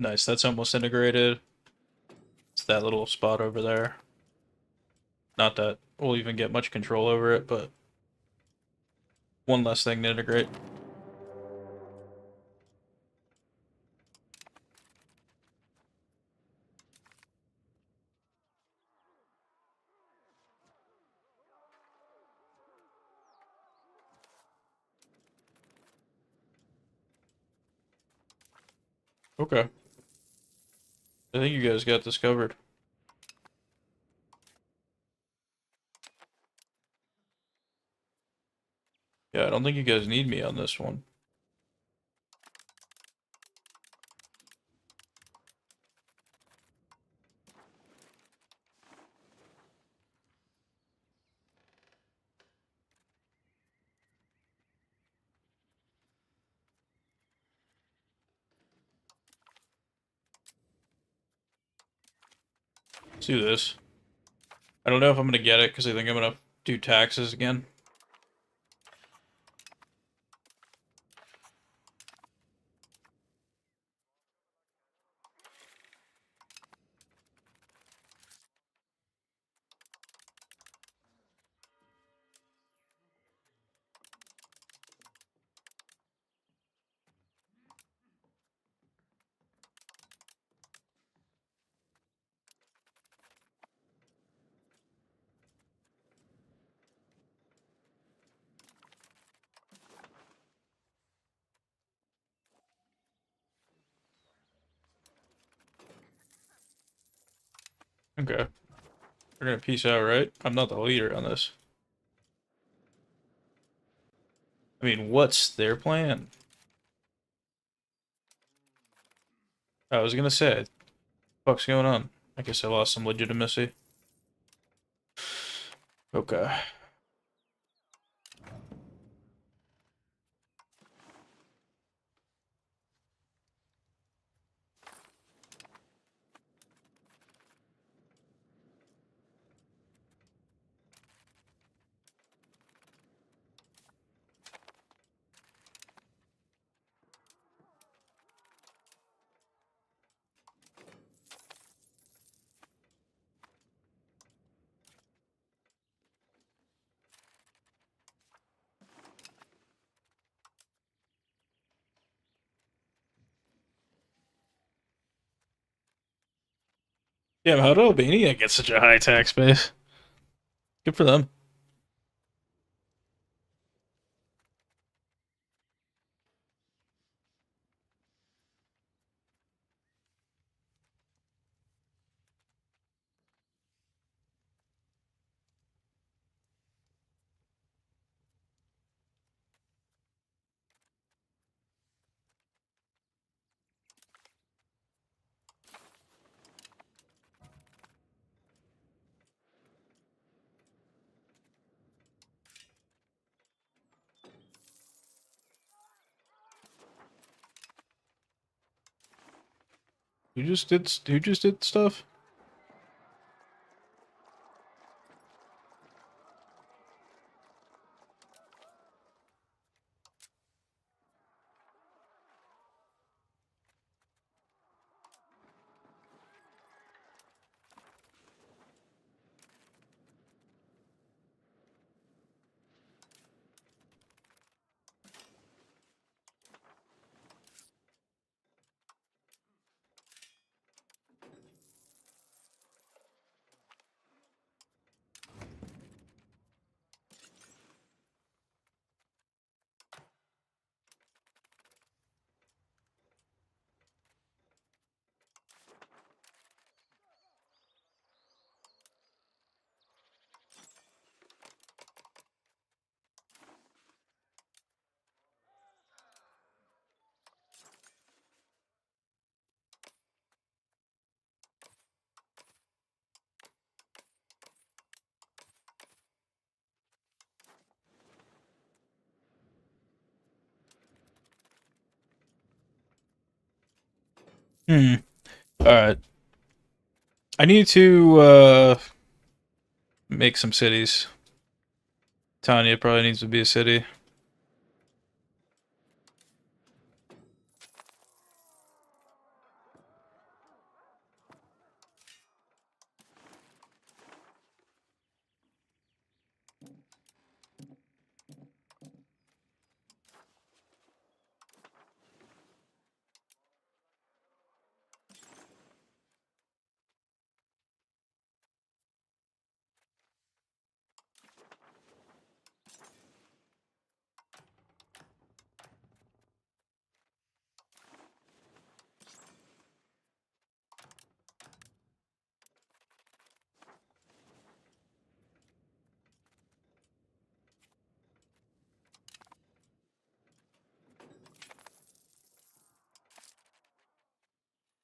S1: Nice, that's almost integrated. It's that little spot over there. Not that we'll even get much control over it, but one less thing to integrate. Okay. I think you guys got this covered. Yeah, I don't think you guys need me on this one. Let's do this. I don't know if I'm gonna get it because I think I'm gonna do taxes again. Okay. We're gonna peace out, right? I'm not the leader on this. I mean, what's their plan? I was gonna say, what's going on? I guess I lost some legitimacy. Okay. Yeah, how did Albania get such a high tax base? Good for them. Who just did stuff? Hmm. Alright. I need to make some cities. Tanya probably needs to be a city.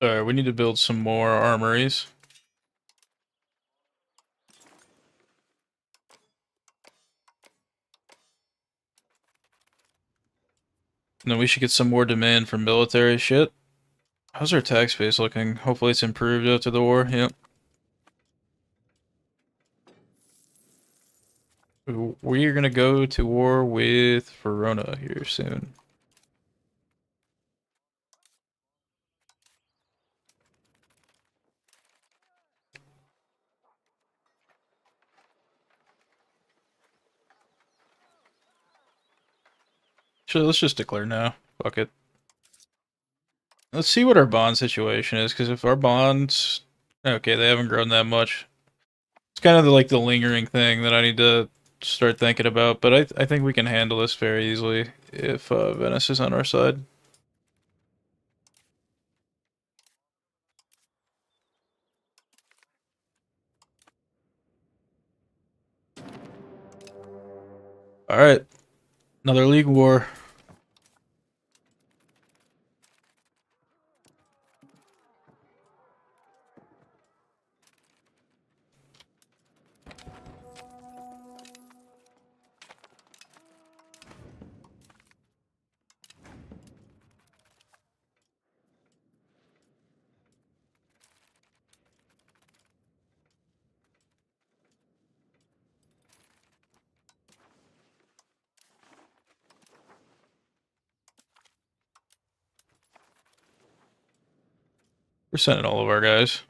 S1: Alright, we need to build some more armories. And then we should get some more demand for military shit. How's our tax base looking? Hopefully it's improved after the war. Yep. We are gonna go to war with Verona here soon. Sure, let's just declare now. Fuck it. Let's see what our bond situation is, because if our bonds... Okay, they haven't grown that much. It's kind of like the lingering thing that I need to start thinking about, but I think we can handle this very easily if Venice is on our side. Alright, another league war. We're sending all of our guys.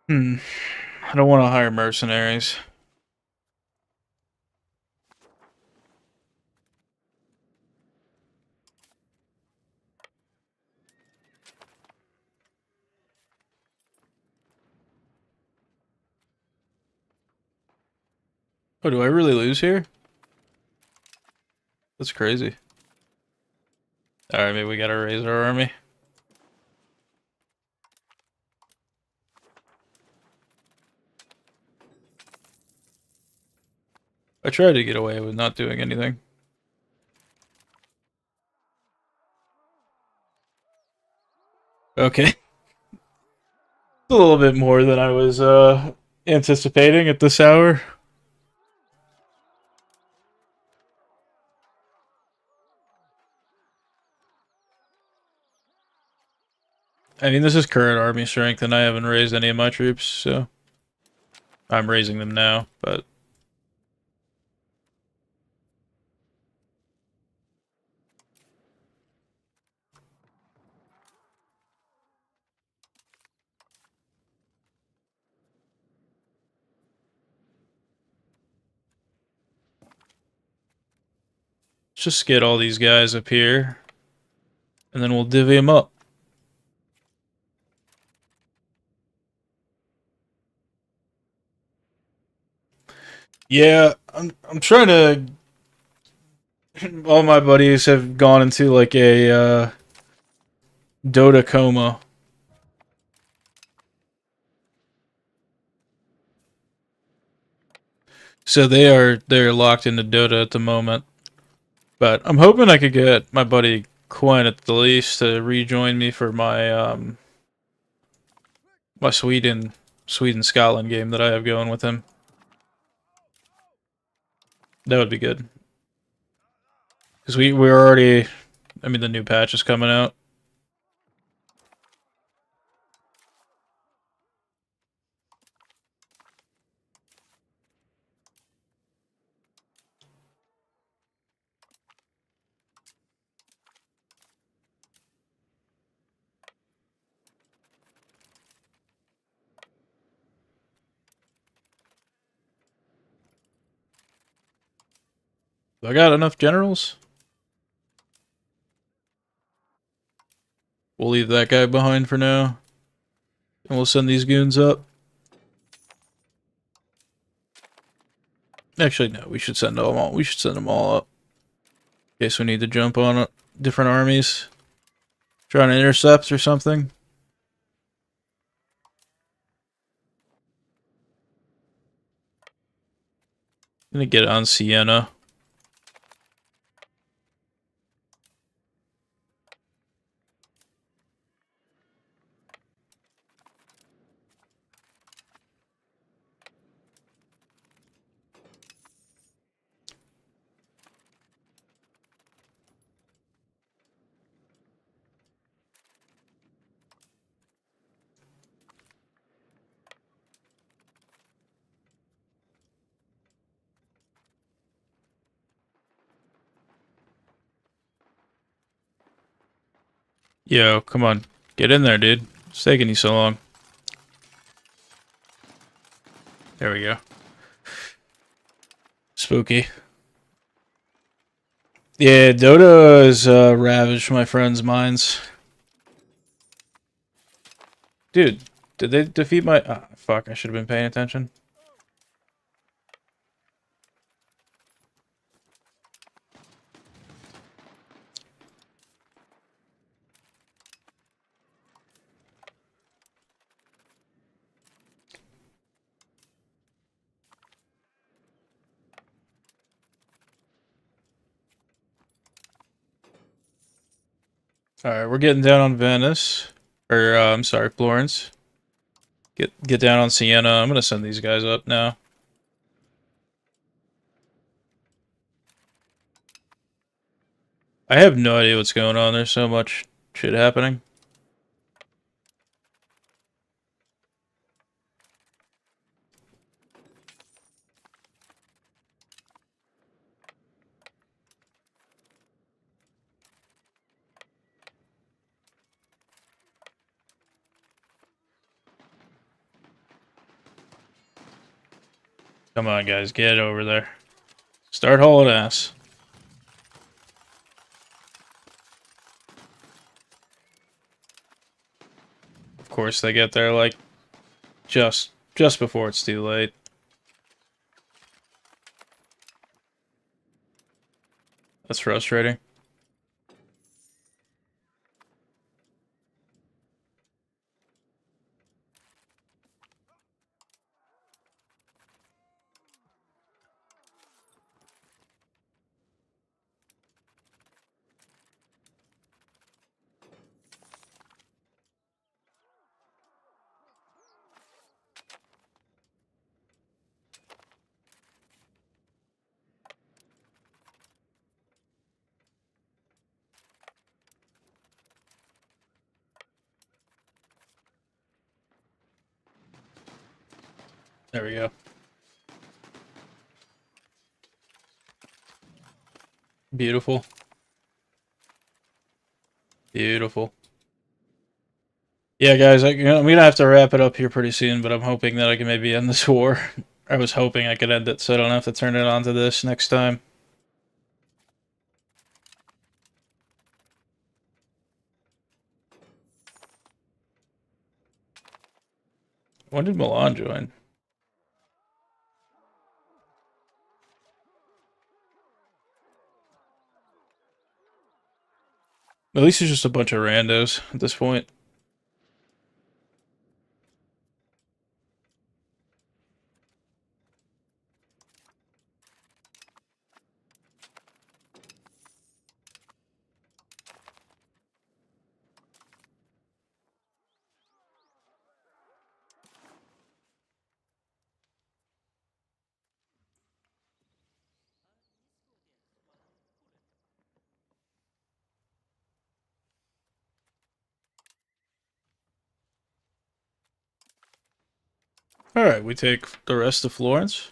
S1: I don't want to hire mercenaries. Oh, do I really lose here? That's crazy. Alright, maybe we gotta raise our army. I tried to get away with not doing anything. Okay. A little bit more than I was anticipating at this hour. I mean, this is current army strength, and I haven't raised any of my troops, so... I'm raising them now, but... Let's just get all these guys up here, and then we'll divvy them up. Yeah, I'm trying to... All my buddies have gone into, like, a, Dota coma. So they're locked into Dota at the moment. But I'm hoping I could get my buddy Quinn at the least to rejoin me for my my Sweden Scotland game that I have going with him. That would be good. Because we're already, I mean, the new patch is coming out. I got enough generals. We'll leave that guy behind for now. And we'll send these goons up. Actually, no. We should send them all. We should send them all up. In case we need to jump on different armies, trying to intercept or something. Gonna get on Siena. Yo, come on. Get in there, dude. It's taking you so long. There we go. Spooky. Yeah, Dota has ravaged my friends' minds. Dude, did they defeat my... Ah, fuck, I should have been paying attention. Alright, we're getting down on Venice. Or, I'm sorry, Florence. Get down on Siena. I'm gonna send these guys up now. I have no idea what's going on. There's so much shit happening. Come on, guys, get over there. Start hauling ass. Of course, they get there like just before it's too late. That's frustrating. There we go. Beautiful. Beautiful. Yeah, guys, I'm gonna have to wrap it up here pretty soon, but I'm hoping that I can maybe end this war. I was hoping I could end it so I don't have to turn it on to this next time. When did Milan join? At least it's just a bunch of randos at this point. Alright, we take the rest of Florence.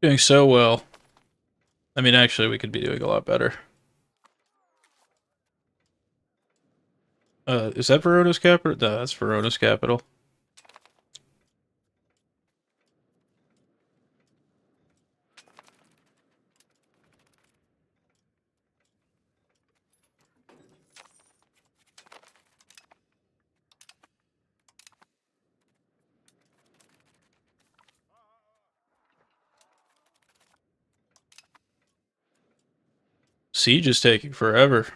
S1: Doing so well. I mean, actually, we could be doing a lot better. Is that Verona's capital? No, that's Verona's capital. siege is taking forever.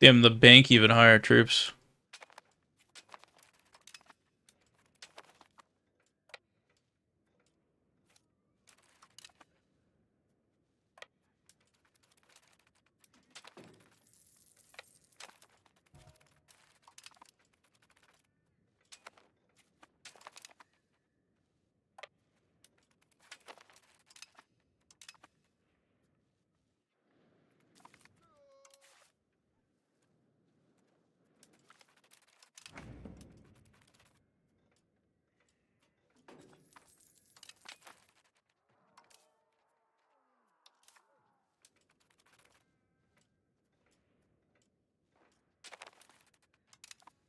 S1: Damn, the bank even higher troops.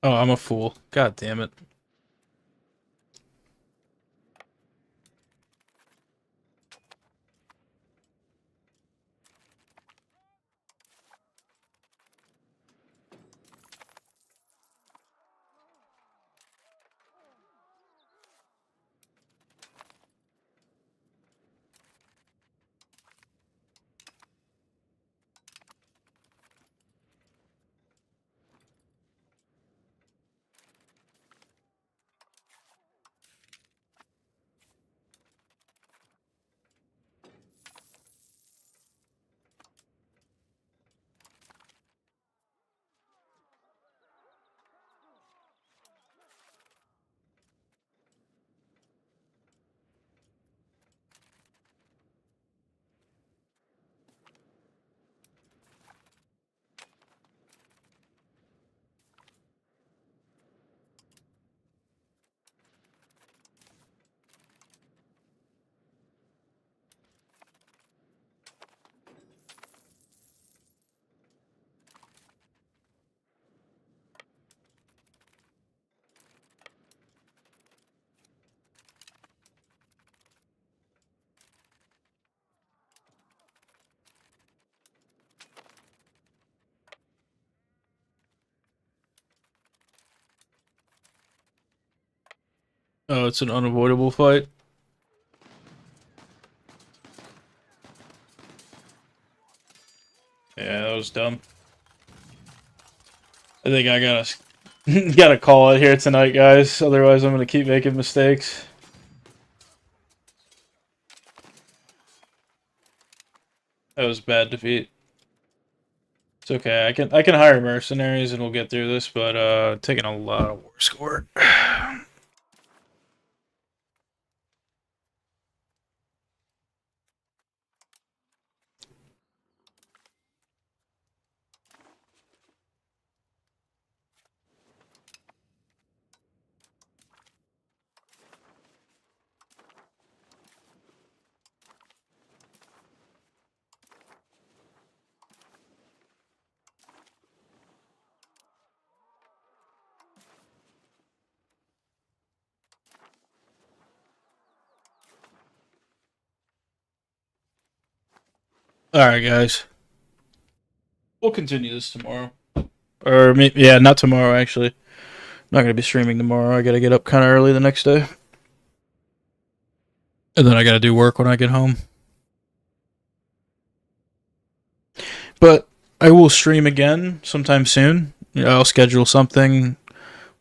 S1: Oh, I'm a fool. God damn it. Oh, it's an unavoidable fight. Yeah, that was dumb. I think I gotta gotta call it here tonight, guys. Otherwise, I'm gonna keep making mistakes. That was bad defeat. It's okay. I can hire mercenaries and we'll get through this, but taking a lot of war score. Alright, guys. We'll continue this tomorrow. Or, yeah, not tomorrow, actually. I'm not going to be streaming tomorrow. I got to get up kind of early the next day. And then I got to do work when I get home. But I will stream again sometime soon. I'll schedule something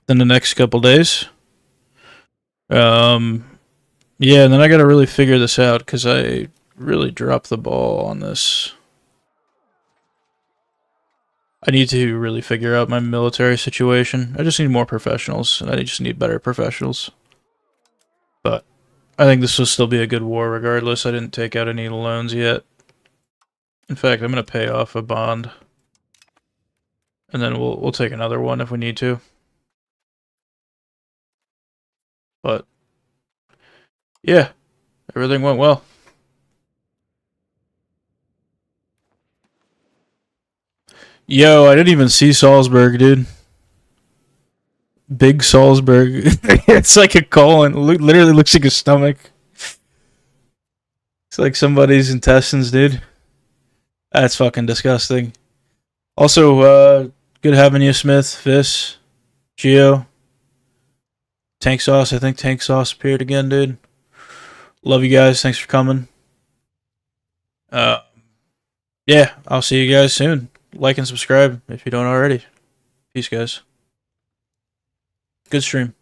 S1: in the next couple days. Yeah, and then I got to really figure this out because I really dropped the ball on this. I need to really figure out my military situation. I just need more professionals, and I just need better professionals. But I think this will still be a good war regardless. I didn't take out any loans yet. In fact, I'm going to pay off a bond. And then we'll take another one if we need to. But yeah, everything went well. Yo, I didn't even see Salzburg, dude. Big Salzburg. It's like a colon. Literally looks like a stomach. It's like somebody's intestines, dude. That's fucking disgusting. Also, good having you, Smith, Fiss, Geo, Tank Sauce. I think Tank Sauce appeared again, dude. Love you guys. Thanks for coming. Uh, yeah, I'll see you guys soon. Like and subscribe if you don't already. Peace, guys. Good stream.